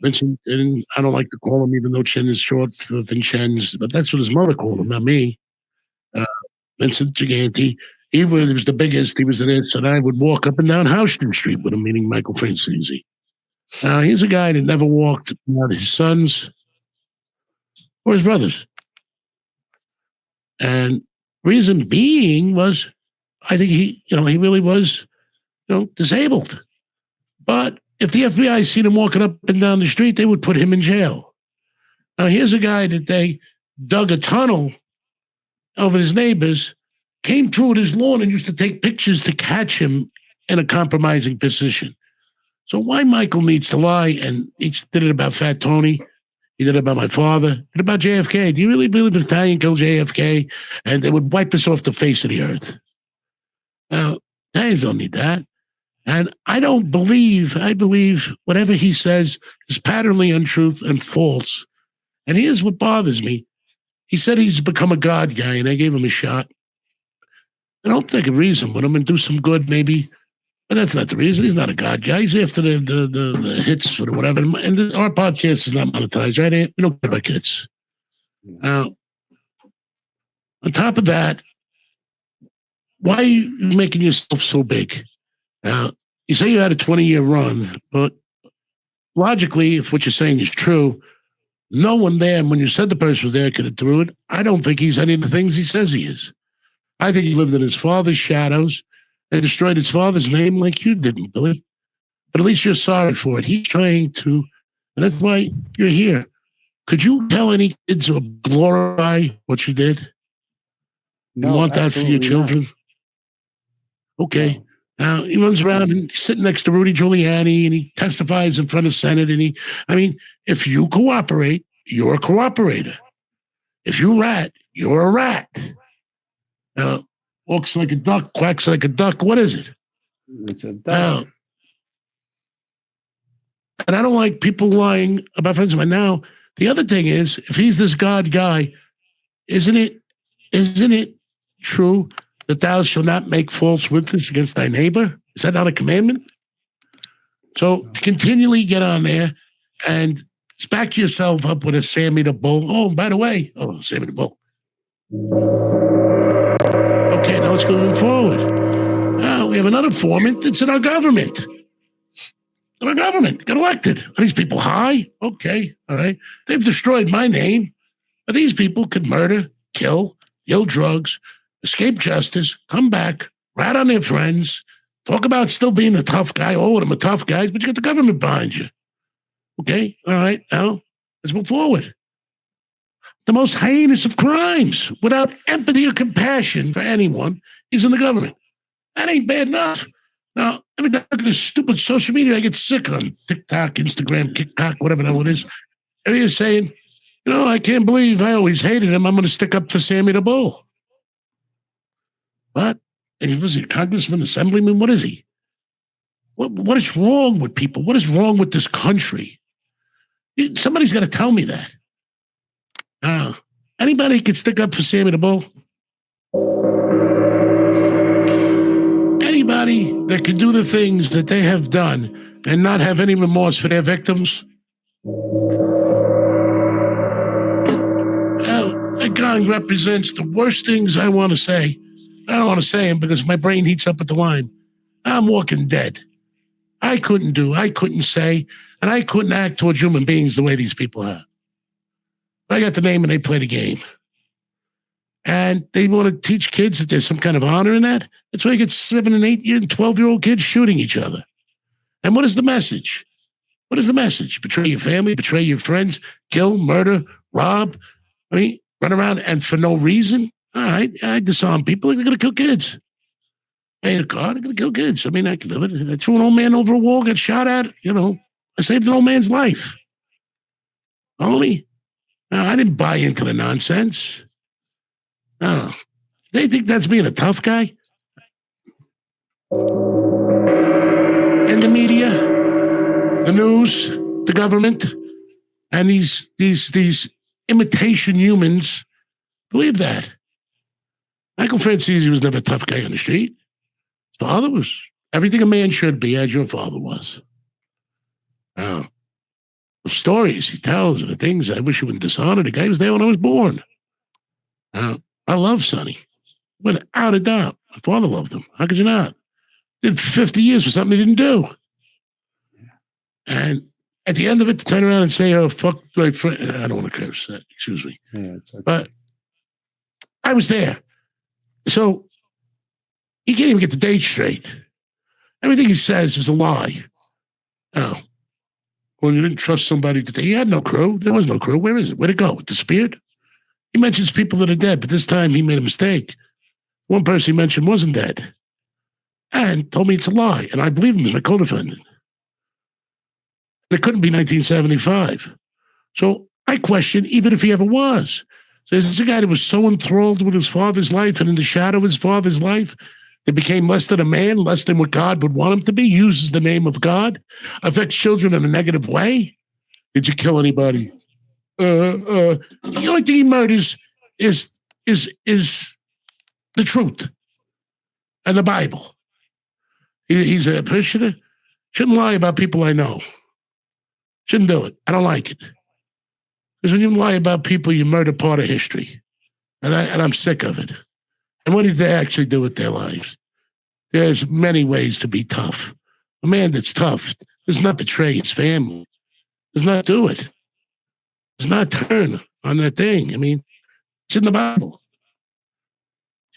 Speaker 3: Vincent, and I don't like to call him, even though Chin is short for Vincenz, but that's what his mother called him, not me. Vincent Gigante. He was the biggest. He was this, and I would walk up and down Houston Street with him, meaning Michael Franzese. He's a guy that never walked without his sons or his brothers. And reason being was, I think he really was, disabled. But if the FBI seen him walking up and down the street, they would put him in jail. Now, here's a guy that they dug a tunnel over his neighbors, came through with his lawn and used to take pictures to catch him in a compromising position. So why Michael needs to lie, and he did it about Fat Tony, he did it about my father, did it about JFK. Do you really believe Italian killed JFK and they would wipe us off the face of the earth? Now, Italians don't need that. And I believe whatever he says is patently untruth and false. And here's what bothers me. He said he's become a God guy, and I gave him a shot. I don't take a reason with him and do some good, maybe. But that's not the reason. He's not a God guy. He's after the hits or whatever. And our podcast is not monetized, right? We don't care about hits. Now, on top of that, why are you making yourself so big? Now, you say you had a 20-year run, but logically, if what you're saying is true, no one there, when you said the person was there, could have threw it. I don't think he's any of the things he says he is. I think he lived in his father's shadows and destroyed his father's name like you didn't, Billy. But at least you're sorry for it. He's trying to, and that's why you're here. Could you tell any kids or glorify what you did?
Speaker 1: No,
Speaker 3: you want that for your children?
Speaker 1: Not.
Speaker 3: Okay.
Speaker 1: No.
Speaker 3: Now, he runs around and he's sitting next to Rudy Giuliani and he testifies in front of Senate. And if you cooperate, you're a cooperator. If you rat, you're a rat. Walks like a duck, quacks like a duck. What is it?
Speaker 1: It's a duck.
Speaker 3: And I don't like people lying about friends of mine. Now, the other thing is, if he's this God guy, isn't it true that thou shalt not make false witness against thy neighbor? Is that not a commandment? So to continually get on there and back yourself up with a Sammy the Bull. Oh, by the way, Sammy the Bull. Okay, now let's go forward. We have another informant that's in our government. Our government got elected. Are these people high? Okay, all right. They've destroyed my name. But these people could murder, kill, deal drugs, escape justice, come back, rat on their friends, talk about still being the tough guy. All of them are tough guys, but you got the government behind you. Okay, all right. Now let's move forward. The most heinous of crimes, without empathy or compassion for anyone, is in the government. That ain't bad enough. Now, every time I look at this stupid social media, I get sick on TikTok, Instagram, TikTok, whatever the hell it is. Everybody's saying, I can't believe I always hated him. I'm going to stick up for Sammy the Bull. What? And he was a congressman, assemblyman? What is he? What is wrong with people? What is wrong with this country? Somebody's got to tell me that. Anybody can stick up for Sammy the Bull? Anybody that can do the things that they have done and not have any remorse for their victims? That guy represents the worst things I want to say. I don't want to say them because my brain heats up at the line. I'm walking dead. I couldn't say, and I couldn't act towards human beings the way these people have. But I got the name and they play the game. And they want to teach kids that there's some kind of honor in that. That's why you get 7 and 8 and 12-year-old kids shooting each other. And what is the message? What is the message? Betray your family, betray your friends, kill, murder, rob. Run around and for no reason. All right, I disarm people. They're going to kill kids. I hit a car. They're going to kill kids. I mean, I can live it. I threw an old man over a wall, got shot at. I saved an old man's life. Only, I didn't buy into the nonsense. No, they think that's being a tough guy. And the media, the news, the government, and these imitation humans believe that. Michael Franzese was never a tough guy on the street. His father was everything a man should be, as your father was. Oh, the stories he tells and the things I wish he wouldn't dishonor. The guy was there when I was born. I love Sonny, without a doubt. My father loved him. How could you not? Did 50 years for something he didn't do. And at the end of it, to turn around and say, "Oh, fuck my friend," I don't want to curse. Excuse me.
Speaker 1: Yeah, it's okay.
Speaker 3: But I was there. So he can't even get the date straight. Everything he says is a lie. Oh. Well, you didn't trust somebody today. He had no crew. There was no crew. Where is it? Where'd it go? It disappeared? He mentions people that are dead, but this time he made a mistake. One person he mentioned wasn't dead. And told me it's a lie. And I believe him as my co-defendant. And it couldn't be 1975. So I question, even if he ever was. So is this a guy that was so enthralled with his father's life and in the shadow of his father's life that became less than a man, less than what God would want him to be, uses the name of God, affects children in a negative way? Did you kill anybody? The only thing he murders is the truth and the Bible. He's a parishioner. Shouldn't lie about people I know. Shouldn't do it. I don't like it. Because when you lie about people, you murder part of history. And I'm sick of it. And what did they actually do with their lives? There's many ways to be tough. A man that's tough does not betray his family. Does not do it. Does not turn on that thing. I mean, it's in the Bible.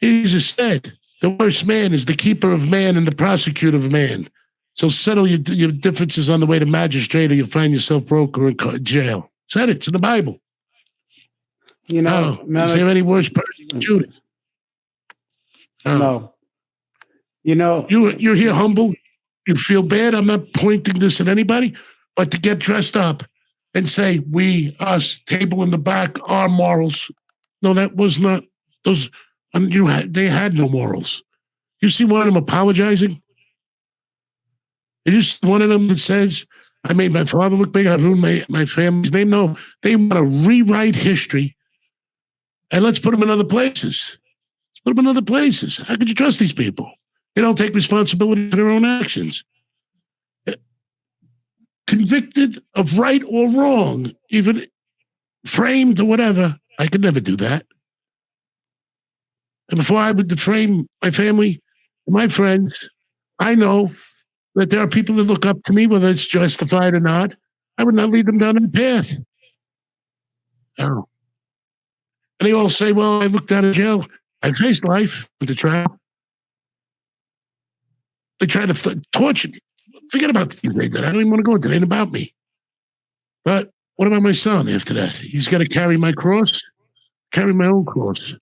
Speaker 3: Jesus said, the worst man is the keeper of man and the prosecutor of man. So settle your differences on the way to magistrate, or you'll find yourself broke or in jail. Said it. It's in the Bible.
Speaker 1: You know,
Speaker 3: is there any worse person than Judas?
Speaker 1: No. You know,
Speaker 3: you're here humble. You feel bad. I'm not pointing this at anybody, but to get dressed up and say, we, us, table in the back, our morals. No, that was not those. They had no morals. You see one of them apologizing? You see one of them that says, I made my father look big, I ruined my family's name. No, they want to rewrite history and let's put them in other places. Let's put them in other places. How could you trust these people? They don't take responsibility for their own actions. Convicted of right or wrong, even framed or whatever, I could never do that. And before I would defame my family and my friends, I know that there are people that look up to me, whether it's justified or not. I would not lead them down that path. Oh. And they all say, well, I looked out of jail. I faced life with the trial. They try to torture me. Forget about the things they did. I don't even want to go into it. It ain't about me. But what about my son after that? He's got to carry my cross, carry my own cross.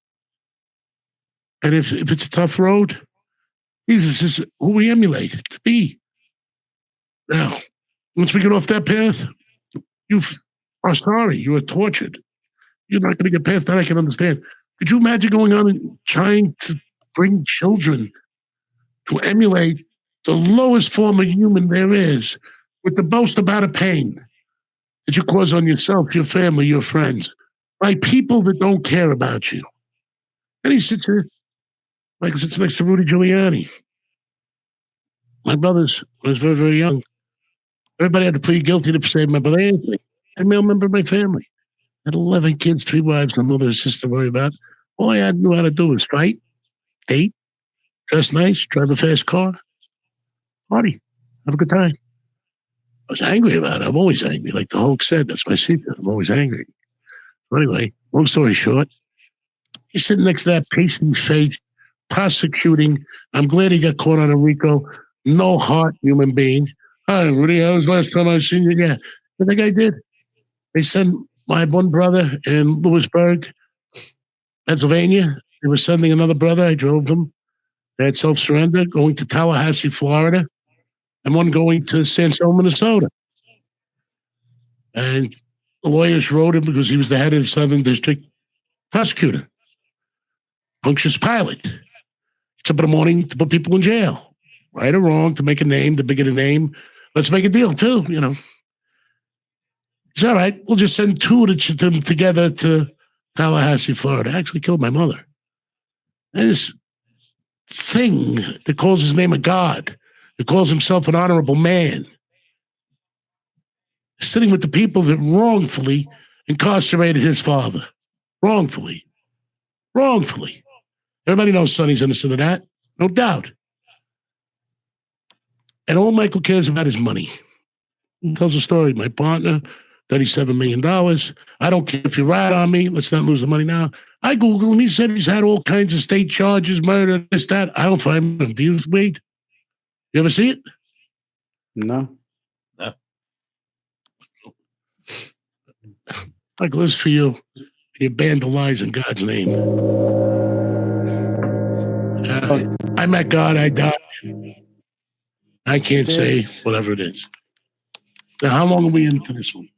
Speaker 3: And if it's a tough road, Jesus is who we emulate to be. Now, once we get off that path, you are sorry. You are tortured. You're not going to get past that. I can understand. Could you imagine going on and trying to bring children to emulate the lowest form of human there is with the most amount of pain that you cause on yourself, your family, your friends, by people that don't care about you? And he sits here, Michael sits next to Rudy Giuliani. My brothers, when I was very, very young, everybody had to plead guilty to save my brother Anthony, a male member of my family. I had 11 kids, 3 wives, and a mother and sister to worry about. All I knew how to do was fight, date, dress nice, drive a fast car, party, have a good time. I was angry about it. I'm always angry. Like the Hulk said, that's my secret. I'm always angry. So anyway, long story short, he's sitting next to that pasty face, prosecuting. I'm glad he got caught on a RICO. No heart human being. Hi, Rudy, how was the last time I seen you? Yeah. What the guy did? They sent my one brother in Lewisburg, Pennsylvania, They were sending another brother. I drove them. They had self-surrender going to Tallahassee, Florida, and one going to Sansone, Minnesota. And the lawyers wrote him because he was the head of the Southern District prosecutor. Punctious pilot. It's up in the morning to put people in jail. Right or wrong, to make a name, the bigger the name. Let's make a deal, too, you know. It's all right. We'll just send two of them together to Tallahassee, Florida. I actually killed my mother. And this thing that calls his name a god, that calls himself an honorable man, sitting with the people that wrongfully incarcerated his father. Wrongfully. Everybody knows Sonny's innocent of that. No doubt. And all Michael cares about is money. He tells a story. My partner, $37 million. I don't care if you rat on me. Let's not lose the money now. I Googled him. He said he's had all kinds of state charges, murder, this, that. I don't find him. Do you, Wade? You ever see it?
Speaker 1: No.
Speaker 3: Michael, this is for you. You banned the lies in God's name. I met God. I died. I can't say whatever it is. Now, how long are we into this one?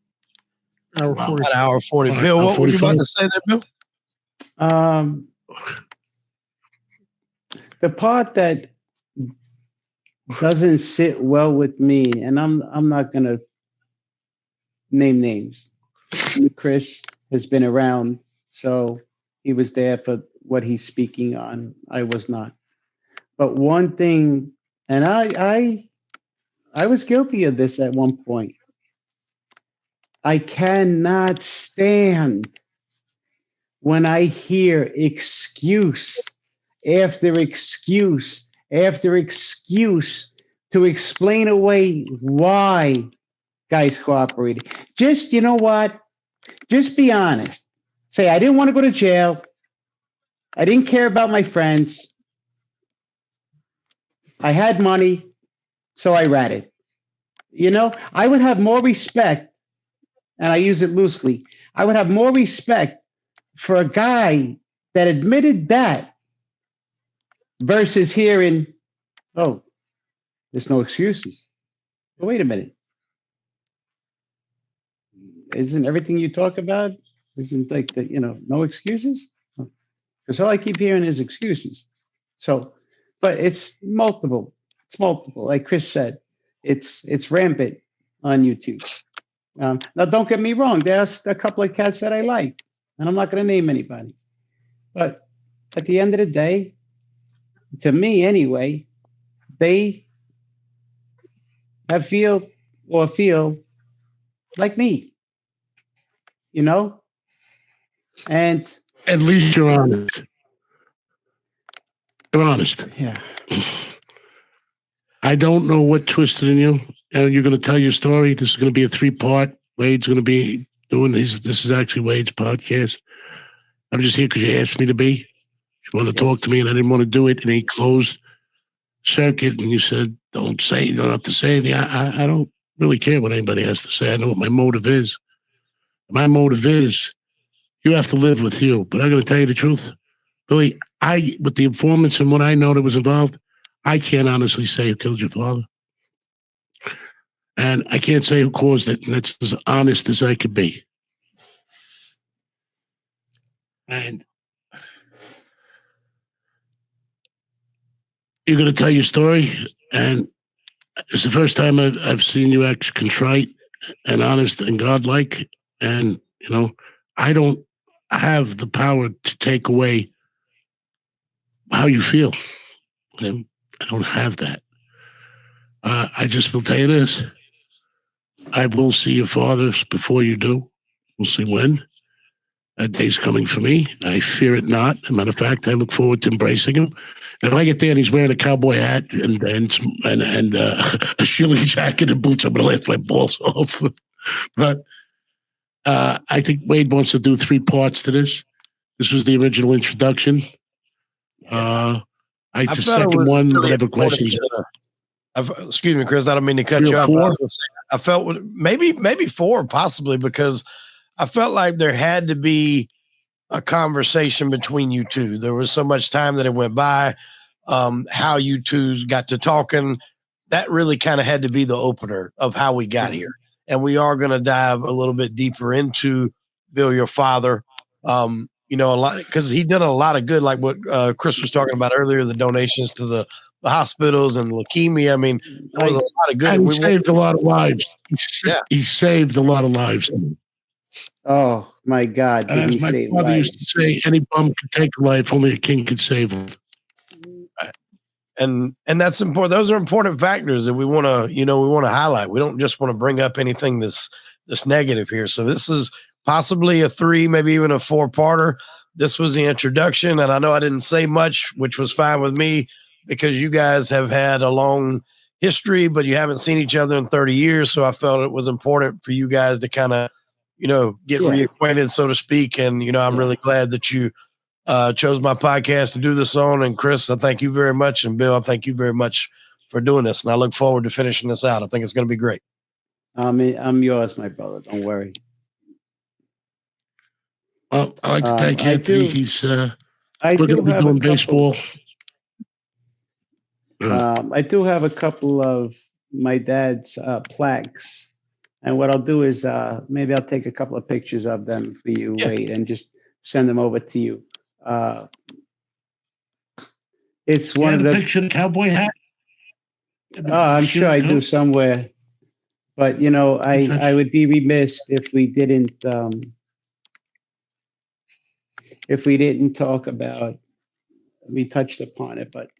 Speaker 4: Hour
Speaker 2: Wow,
Speaker 4: 40.
Speaker 2: about an hour 40.
Speaker 3: All
Speaker 2: Bill,
Speaker 3: right,
Speaker 2: what were you
Speaker 3: 45?
Speaker 2: about to say there, Bill?
Speaker 1: The part that doesn't sit well with me, and I'm not gonna name names. Chris has been around, so he was there for what he's speaking on. I was not. But one thing, and I was guilty of this at one point. I cannot stand when I hear excuse after excuse after excuse to explain away why guys cooperated. Just, you know what? Just be honest. Say, I didn't want to go to jail. I didn't care about my friends. I had money, so I ratted. You know, I would have more respect, and I use it loosely. I would have more respect for a guy that admitted that versus hearing, oh, there's no excuses. But wait a minute. Isn't everything you talk about, isn't like that, you know, no excuses? Because all I keep hearing is excuses. So, but it's multiple. It's multiple. Like Chris said, it's rampant on YouTube. Now, don't get me wrong. There's a couple of cats that I like, and I'm not going to name anybody. But at the end of the day, to me anyway, they feel like me, you know? And
Speaker 3: at least you're honest. You're honest.
Speaker 1: yeah.
Speaker 3: I don't know what twisted in you. And you're going to tell your story. This is going to be a 3-part. Wade's going to be doing his. This is actually Wade's podcast. I'm just here because you asked me to be. You wanted to talk to me, and I didn't want to do it. And he closed circuit, and you said, "Don't say. You don't have to say anything." I don't really care what anybody has to say. I know what my motive is. My motive is you have to live with you. But I'm going to tell you the truth, Billy. With the informants and what I know that was involved, I can't honestly say who killed your father. And I can't say who caused it. And that's as honest as I could be. And you're going to tell your story. And it's the first time I've seen you act contrite and honest and godlike. And, you know, I don't have the power to take away how you feel. I don't have that. I just will tell you this. I will see your father before you do. We'll see when. That day's coming for me. I fear it not. As a matter of fact, I look forward to embracing him. And if I get there and he's wearing a cowboy hat and a shilling jacket and boots, I'm going to laugh my balls off. But I think Wade wants to do 3 parts to this. This was the original introduction. The second one,
Speaker 2: really
Speaker 3: whatever questions.
Speaker 2: Excuse me, Chris. I don't mean to cut
Speaker 3: 3 or
Speaker 2: you off.
Speaker 3: 4?
Speaker 2: I felt maybe 4 possibly, because I felt like there had to be a conversation between you two. There was so much time that it went by. How you two got to talking, that really kind of had to be the opener of how we got here. And we are going to dive a little bit deeper into Bill, your father. A lot because he did a lot of good, like what Chris was talking about earlier, the donations to the hospitals and leukemia. I mean, there was a lot of good.
Speaker 3: And he saved a lot of lives. He saved a lot of lives.
Speaker 1: Oh my God! Did
Speaker 3: As
Speaker 1: he
Speaker 3: my
Speaker 1: save
Speaker 3: father
Speaker 1: lives?
Speaker 3: used to say, any bum can take a life, only a king can save them.
Speaker 2: And that's important. Those are important factors that we want to highlight. We don't just want to bring up anything that's negative here. So this is possibly a 3, maybe even a 4-parter. This was the introduction, and I know I didn't say much, which was fine with me because you guys have had a long history, but you haven't seen each other in 30 years. So I felt it was important for you guys to kind of, get reacquainted, so to speak. And, I'm really glad that you chose my podcast to do this on. And Chris, I thank you very much. And Bill, I thank you very much for doing this. And I look forward to finishing this out. I think it's going to be great.
Speaker 1: I'm yours, my brother. Don't worry.
Speaker 3: Well, I'd like to thank Anthony. He's we're going to be doing baseball.
Speaker 1: I do have a couple of my dad's plaques. And what I'll do is maybe I'll take a couple of pictures of them for you, Wade, and just send them over to you. It's one of the
Speaker 3: picture of the cowboy hat.
Speaker 1: I'm sure I do somewhere, but I would be remiss if we didn't talk about. We touched upon it, but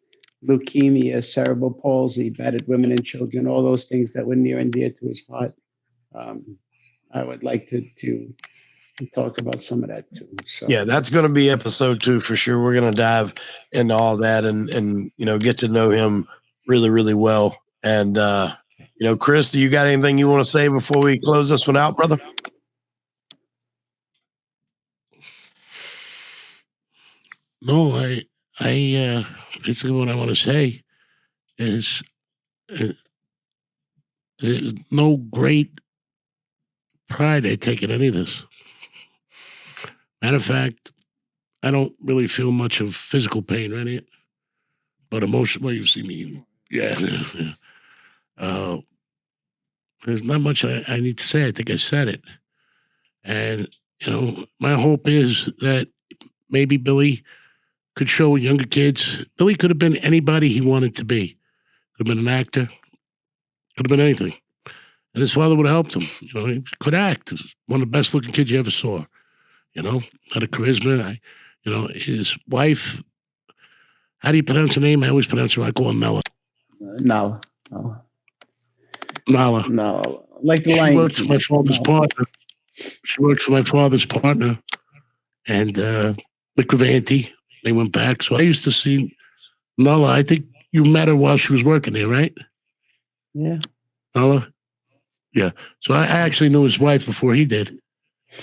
Speaker 1: leukemia, cerebral palsy, battered women and children, all those things that were near and dear to his heart. I would like to talk about some of that too. So
Speaker 2: yeah, that's going to be episode 2 for sure. We're going to dive into all that and get to know him really, really well. And Chris, do you got anything you want to say before we close this one out, brother?
Speaker 3: No, I basically what I want to say is there's no great pride I take in any of this. Matter of fact, I don't really feel much of physical pain or any, but emotional. Well, you see me, yeah. There's not much I need to say. I think I said it, and my hope is that maybe Billy could show younger kids. Billy could have been anybody he wanted to be. Could have been an actor. Could have been anything. And his father would have helped him. He could act. He was one of the best looking kids you ever saw. Had a charisma. His wife, how do you pronounce her name? I always pronounce her. I call her Nella.
Speaker 1: Nala.
Speaker 3: Nala.
Speaker 1: Like the
Speaker 3: She
Speaker 1: Lion
Speaker 3: works for my father's partner. She works for my father's partner. And Vic Ravanti, they went back. So I used to see Nala. I think you met her while she was working there, right?
Speaker 1: Yeah.
Speaker 3: Nala? Yeah. So I actually knew his wife before he did.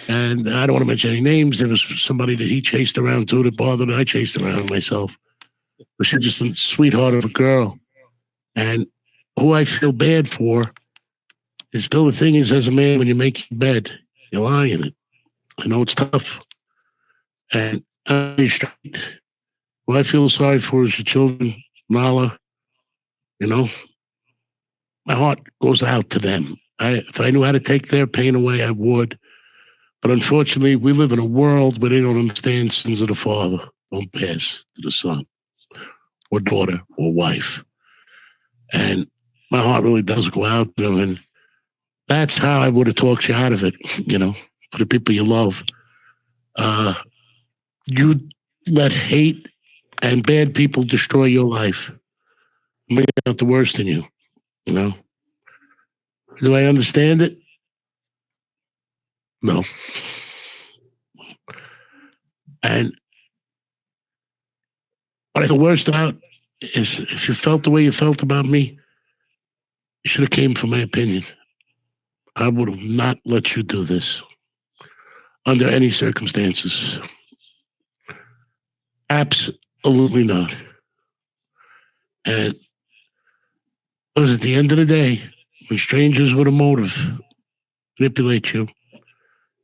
Speaker 3: And I don't want to mention any names. There was somebody that he chased around too that bothered her. I chased around myself. But she's just a sweetheart of a girl. And who I feel bad for is still the thing is, as a man, when you make your bed, you lie in it. I know it's tough. And who I feel sorry for is the children, Nala. My heart goes out to them. If I knew how to take their pain away, I would. But unfortunately, we live in a world where they don't understand sins of the father don't pass to the son or daughter or wife. And my heart really does go out to them. And that's how I would have talked you out of it, for the people you love. You let hate and bad people destroy your life. Bring out the worst in you, Do I understand it? No. And what I feel worst about is if you felt the way you felt about me, you should have came for my opinion. I would have not let you do this under any circumstances. Absolutely not. And because at the end of the day, when strangers with a motive manipulate you,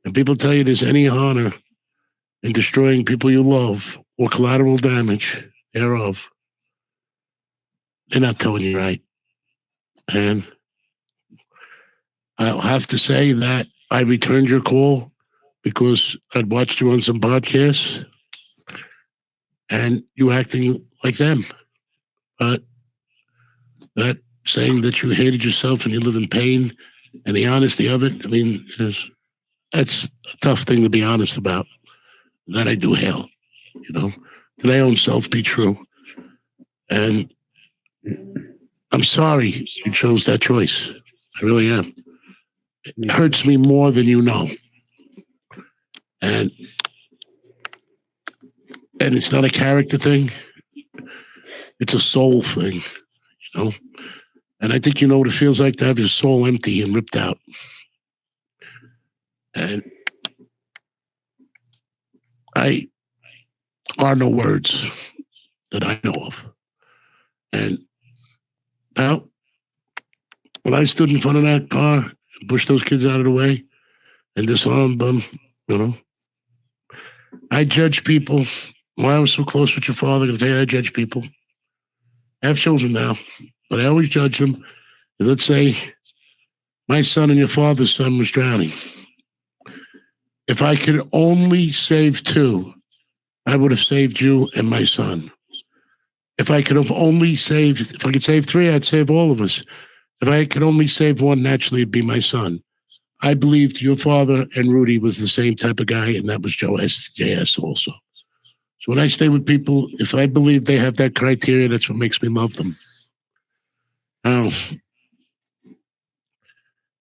Speaker 3: and people tell you there's any honor and destroying people you love or collateral damage thereof, they're not telling you right. And I'll have to say that I returned your call because I'd watched you on some podcasts and you acting like them. But that saying that you hated yourself and you live in pain and the honesty of it, I mean, that's a tough thing to be honest about. That I do hail, to my own self be true. And I'm sorry you chose that choice. I really am. It hurts me more than you know. And it's not a character thing. It's a soul thing, And I think you know what it feels like to have your soul empty and ripped out. And I are no words that I know of. And now, when I stood in front of that car and pushed those kids out of the way and disarmed them, I judge people. Why I was so close with your father, going to tell you I judge people. I have children now, but I always judge them. Let's say my son and your father's son was drowning. If I could only save two, I would have saved you and my son. If I could save three, I'd save all of us. If I could only save one, naturally it'd be my son. I believed your father and Rudy was the same type of guy, and that was Joe SJS also. So when I stay with people, if I believe they have that criteria, that's what makes me love them.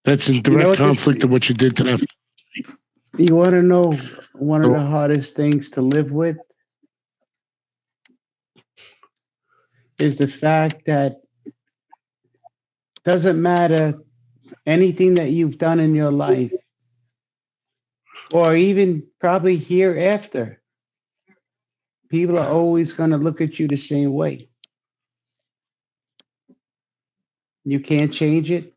Speaker 3: That's in direct conflict of what you did to them.
Speaker 1: You want to know one of the hardest things to live with? Is the fact that doesn't matter anything that you've done in your life, or even probably hereafter, people are always going to look at you the same way. You can't change it.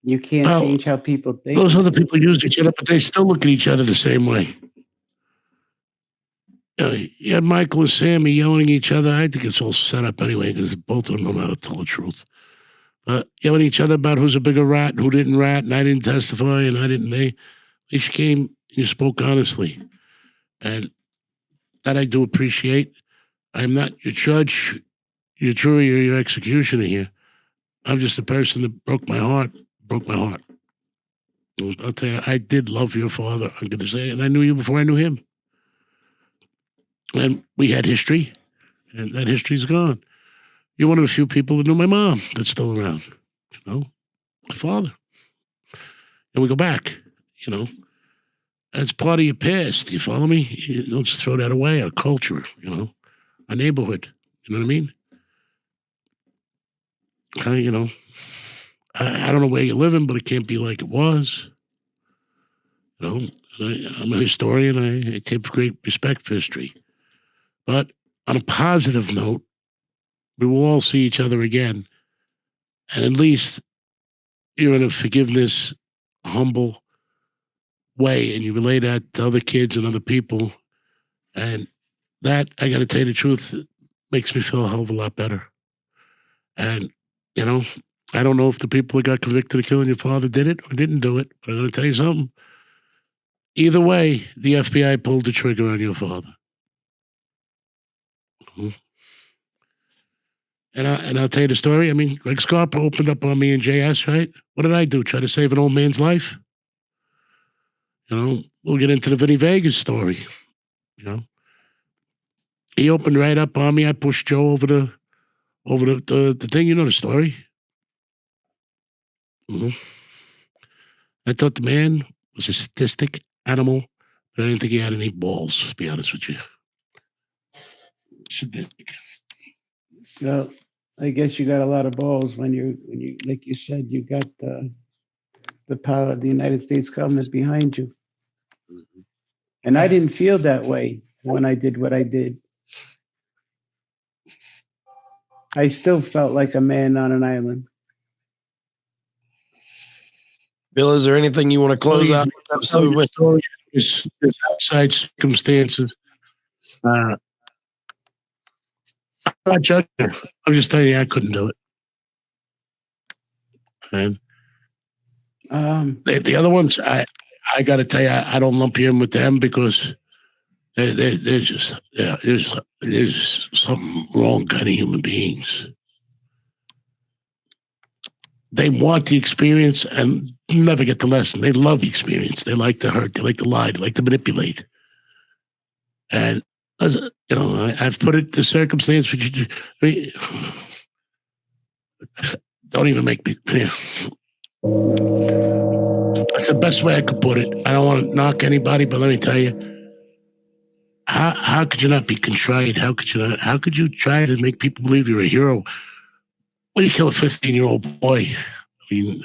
Speaker 1: You can't change how people think.
Speaker 3: Those other people use each other, but they still look at each other the same way. You had Michael and Sammy yelling at each other. I think it's all set up anyway because both of them don't know how to tell the truth. Yelling at each other about who's a bigger rat and who didn't rat, and I didn't testify, and I didn't. They each came, you spoke honestly. And that I do appreciate. I'm not your judge, your jury, or your executioner here. I'm just a person that broke my heart. I'll tell you, I did love your father, I'm going to say, and I knew you before I knew him. And we had history, and that history's gone. You're one of the few people that knew my mom that's still around, my father. And we go back, That's part of your past, you follow me? You don't just throw that away, our culture, our neighborhood, you know what I mean? I don't know where you're living, but it can't be like it was. I'm a historian. I take great respect for history. But on a positive note, we will all see each other again. And at least you're in a forgiveness, humble way, and you relay that to other kids and other people. And that, I got to tell you the truth, makes me feel a hell of a lot better. And, I don't know if the people that got convicted of killing your father did it or didn't do it, but I'm going to tell you something. Either way, the FBI pulled the trigger on your father. And I'll tell you the story. I mean, Greg Scarpa opened up on me and JS, right? What did I do? Try to save an old man's life? We'll get into the Vinny Vegas story. He opened right up on me. I pushed Joe over the thing. You know the story. I thought the man was a sadistic animal, but I didn't think he had any balls, to be honest with you. Sadistic.
Speaker 1: Well, I guess you got a lot of balls when you, like you said, you got the power of the United States government behind you. And I didn't feel that way when I did what I did. I still felt like a man on an island.
Speaker 2: Bill, is there anything you want to close out?
Speaker 3: there's outside circumstances. I'm not judging her. I'm just telling you, I couldn't do it. And the other ones, I got to tell you, I don't lump you in with them because there's just there's something wrong kind of human beings. They want the experience and never get the lesson. They love the experience. They like to hurt. They like to lie. They like to manipulate. And I've put it the circumstance. Don't even make me. That's the best way I could put it. I don't want to knock anybody, but let me tell you, how could you not be contrite? How could you try to make people believe you're a hero when you kill a 15-year-old boy? I mean,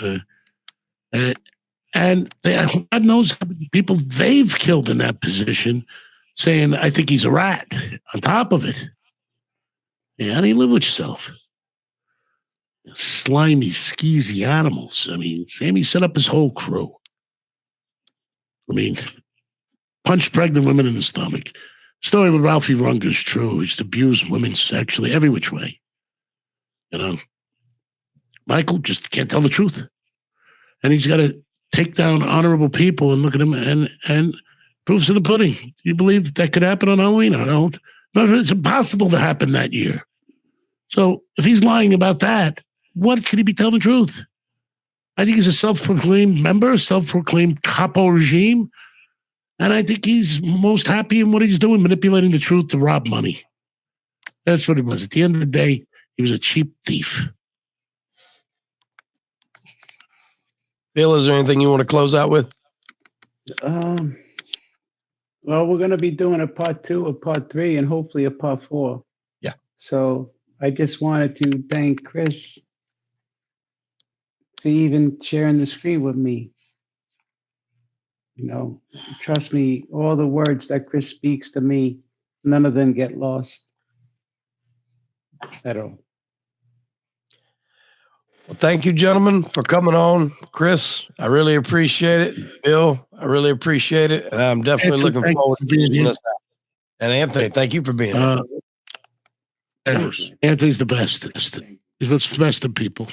Speaker 3: and God knows how many people they've killed in that position, saying, I think he's a rat. On top of it, how do you live with yourself? Slimy, skeezy animals. I mean, Sammy set up his whole crew. I mean, punched pregnant women in the stomach. Story with Ralphie Runger's true. He's abused women sexually every which way. Michael just can't tell the truth. And he's got to take down honorable people and look at him and proofs in the pudding. Do you believe that could happen on Halloween? I don't. But it's impossible to happen that year. So if he's lying about that, what could he be telling the truth? I think he's a self-proclaimed member, self-proclaimed capo regime. And I think he's most happy in what he's doing, manipulating the truth to rob money. That's what it was. At the end of the day, he was a cheap thief.
Speaker 2: Bill, is there anything you want to close out with?
Speaker 1: Well, we're going to be doing a part 2, a part 3, and hopefully a part 4.
Speaker 2: Yeah.
Speaker 1: So I just wanted to thank Chris for even sharing the screen with me. Trust me, all the words that Chris speaks to me, none of them get lost at all.
Speaker 2: Well, thank you, gentlemen, for coming on. Chris, I really appreciate it. Bill, I really appreciate it. And I'm definitely looking forward to being here. And Anthony, thank you for being here.
Speaker 3: Anthony's the best. He's what's the best of people.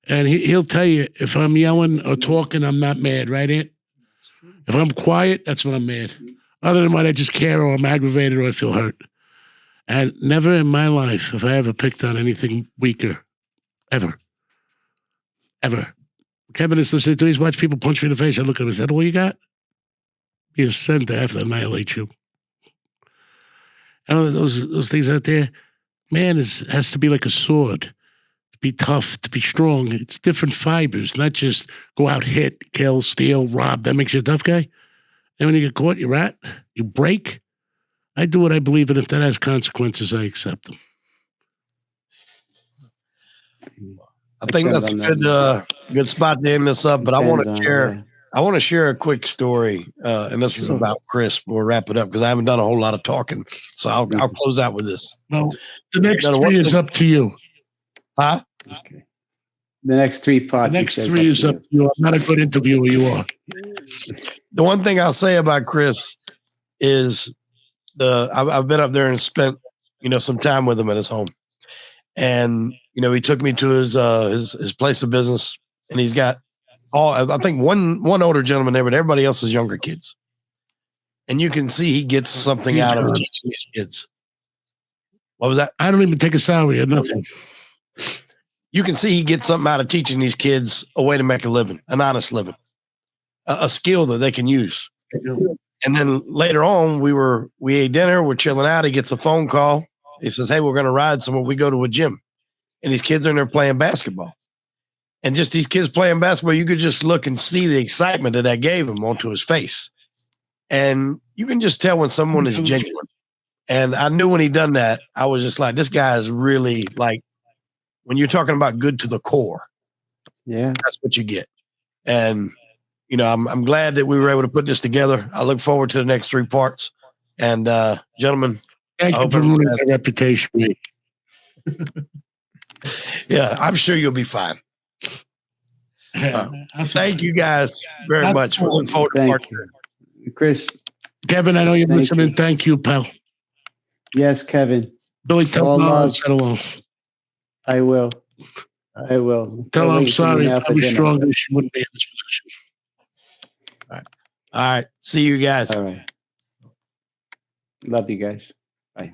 Speaker 3: And he'll tell you, if I'm yelling or talking, I'm not mad, right, Ant? If I'm quiet, that's when I'm mad. Other than when I just care or I'm aggravated or I feel hurt. And never in my life have I ever picked on anything weaker. Ever. Kevin is listening to. He's watched people punch me in the face. I look at him. Is that all you got? He's sent to have to annihilate you. And those things out there, man has to be like a sword. To be tough, to be strong. It's different fibers, not just go out, hit, kill, steal, rob. That makes you a tough guy. And when you get caught, you rat, you break. I do what I believe in. If that has consequences, I accept them.
Speaker 2: I think that's a good spot to end this up. But I want to share a quick story, and this is about Chris. We'll wrap it up because I haven't done a whole lot of talking. So I'll close out with this.
Speaker 3: Well, the next 3 is up to you.
Speaker 2: Huh?
Speaker 1: Okay. The next 3 parts.
Speaker 3: The next 3 is up to you. I'm not a good interviewer. You are.
Speaker 2: The one thing I'll say about Chris is I've been up there and spent some time with him at his home, and he took me to his place of business, and he's got I think one older gentleman there, but everybody else is younger kids, and you can see he gets something out of teaching these kids. What was that?
Speaker 3: I don't even take a salary or nothing.
Speaker 2: You can see he gets something out of teaching these kids a way to make a living, an honest living, a skill that they can use. And then later on, we ate dinner, we're chilling out. He gets a phone call. He says, "Hey, we're going to ride somewhere." We go to a gym, and these kids are in there playing basketball. And just these kids playing basketball, you could just look and see the excitement that gave him onto his face. And you can just tell when someone is genuine. And I knew when he done that, I was just like, this guy is really like, when you're talking about good to the core,
Speaker 1: yeah,
Speaker 2: that's what you get. And, I'm glad that we were able to put this together. I look forward to the next 3 parts. And, gentlemen,
Speaker 3: thank you for ruining my reputation.
Speaker 2: Yeah, I'm sure you'll be fine. Thank you guys very much. We look forward to part 2.
Speaker 1: Chris,
Speaker 3: Kevin, I know you're
Speaker 1: Thank
Speaker 3: listening.
Speaker 1: you.
Speaker 3: Thank you, pal.
Speaker 1: yes, Kevin,
Speaker 3: Billy, tell
Speaker 1: All
Speaker 3: him I'll
Speaker 1: love.
Speaker 3: set alone.
Speaker 1: I will. I will.
Speaker 3: Tell
Speaker 1: They're
Speaker 3: her I'm
Speaker 1: waiting for me
Speaker 3: sorry.
Speaker 1: now
Speaker 3: If I
Speaker 1: for
Speaker 3: was
Speaker 1: dinner.
Speaker 3: stronger, she wouldn't be in this position.
Speaker 2: All right. See you guys.
Speaker 1: All right. Love you guys. Bye.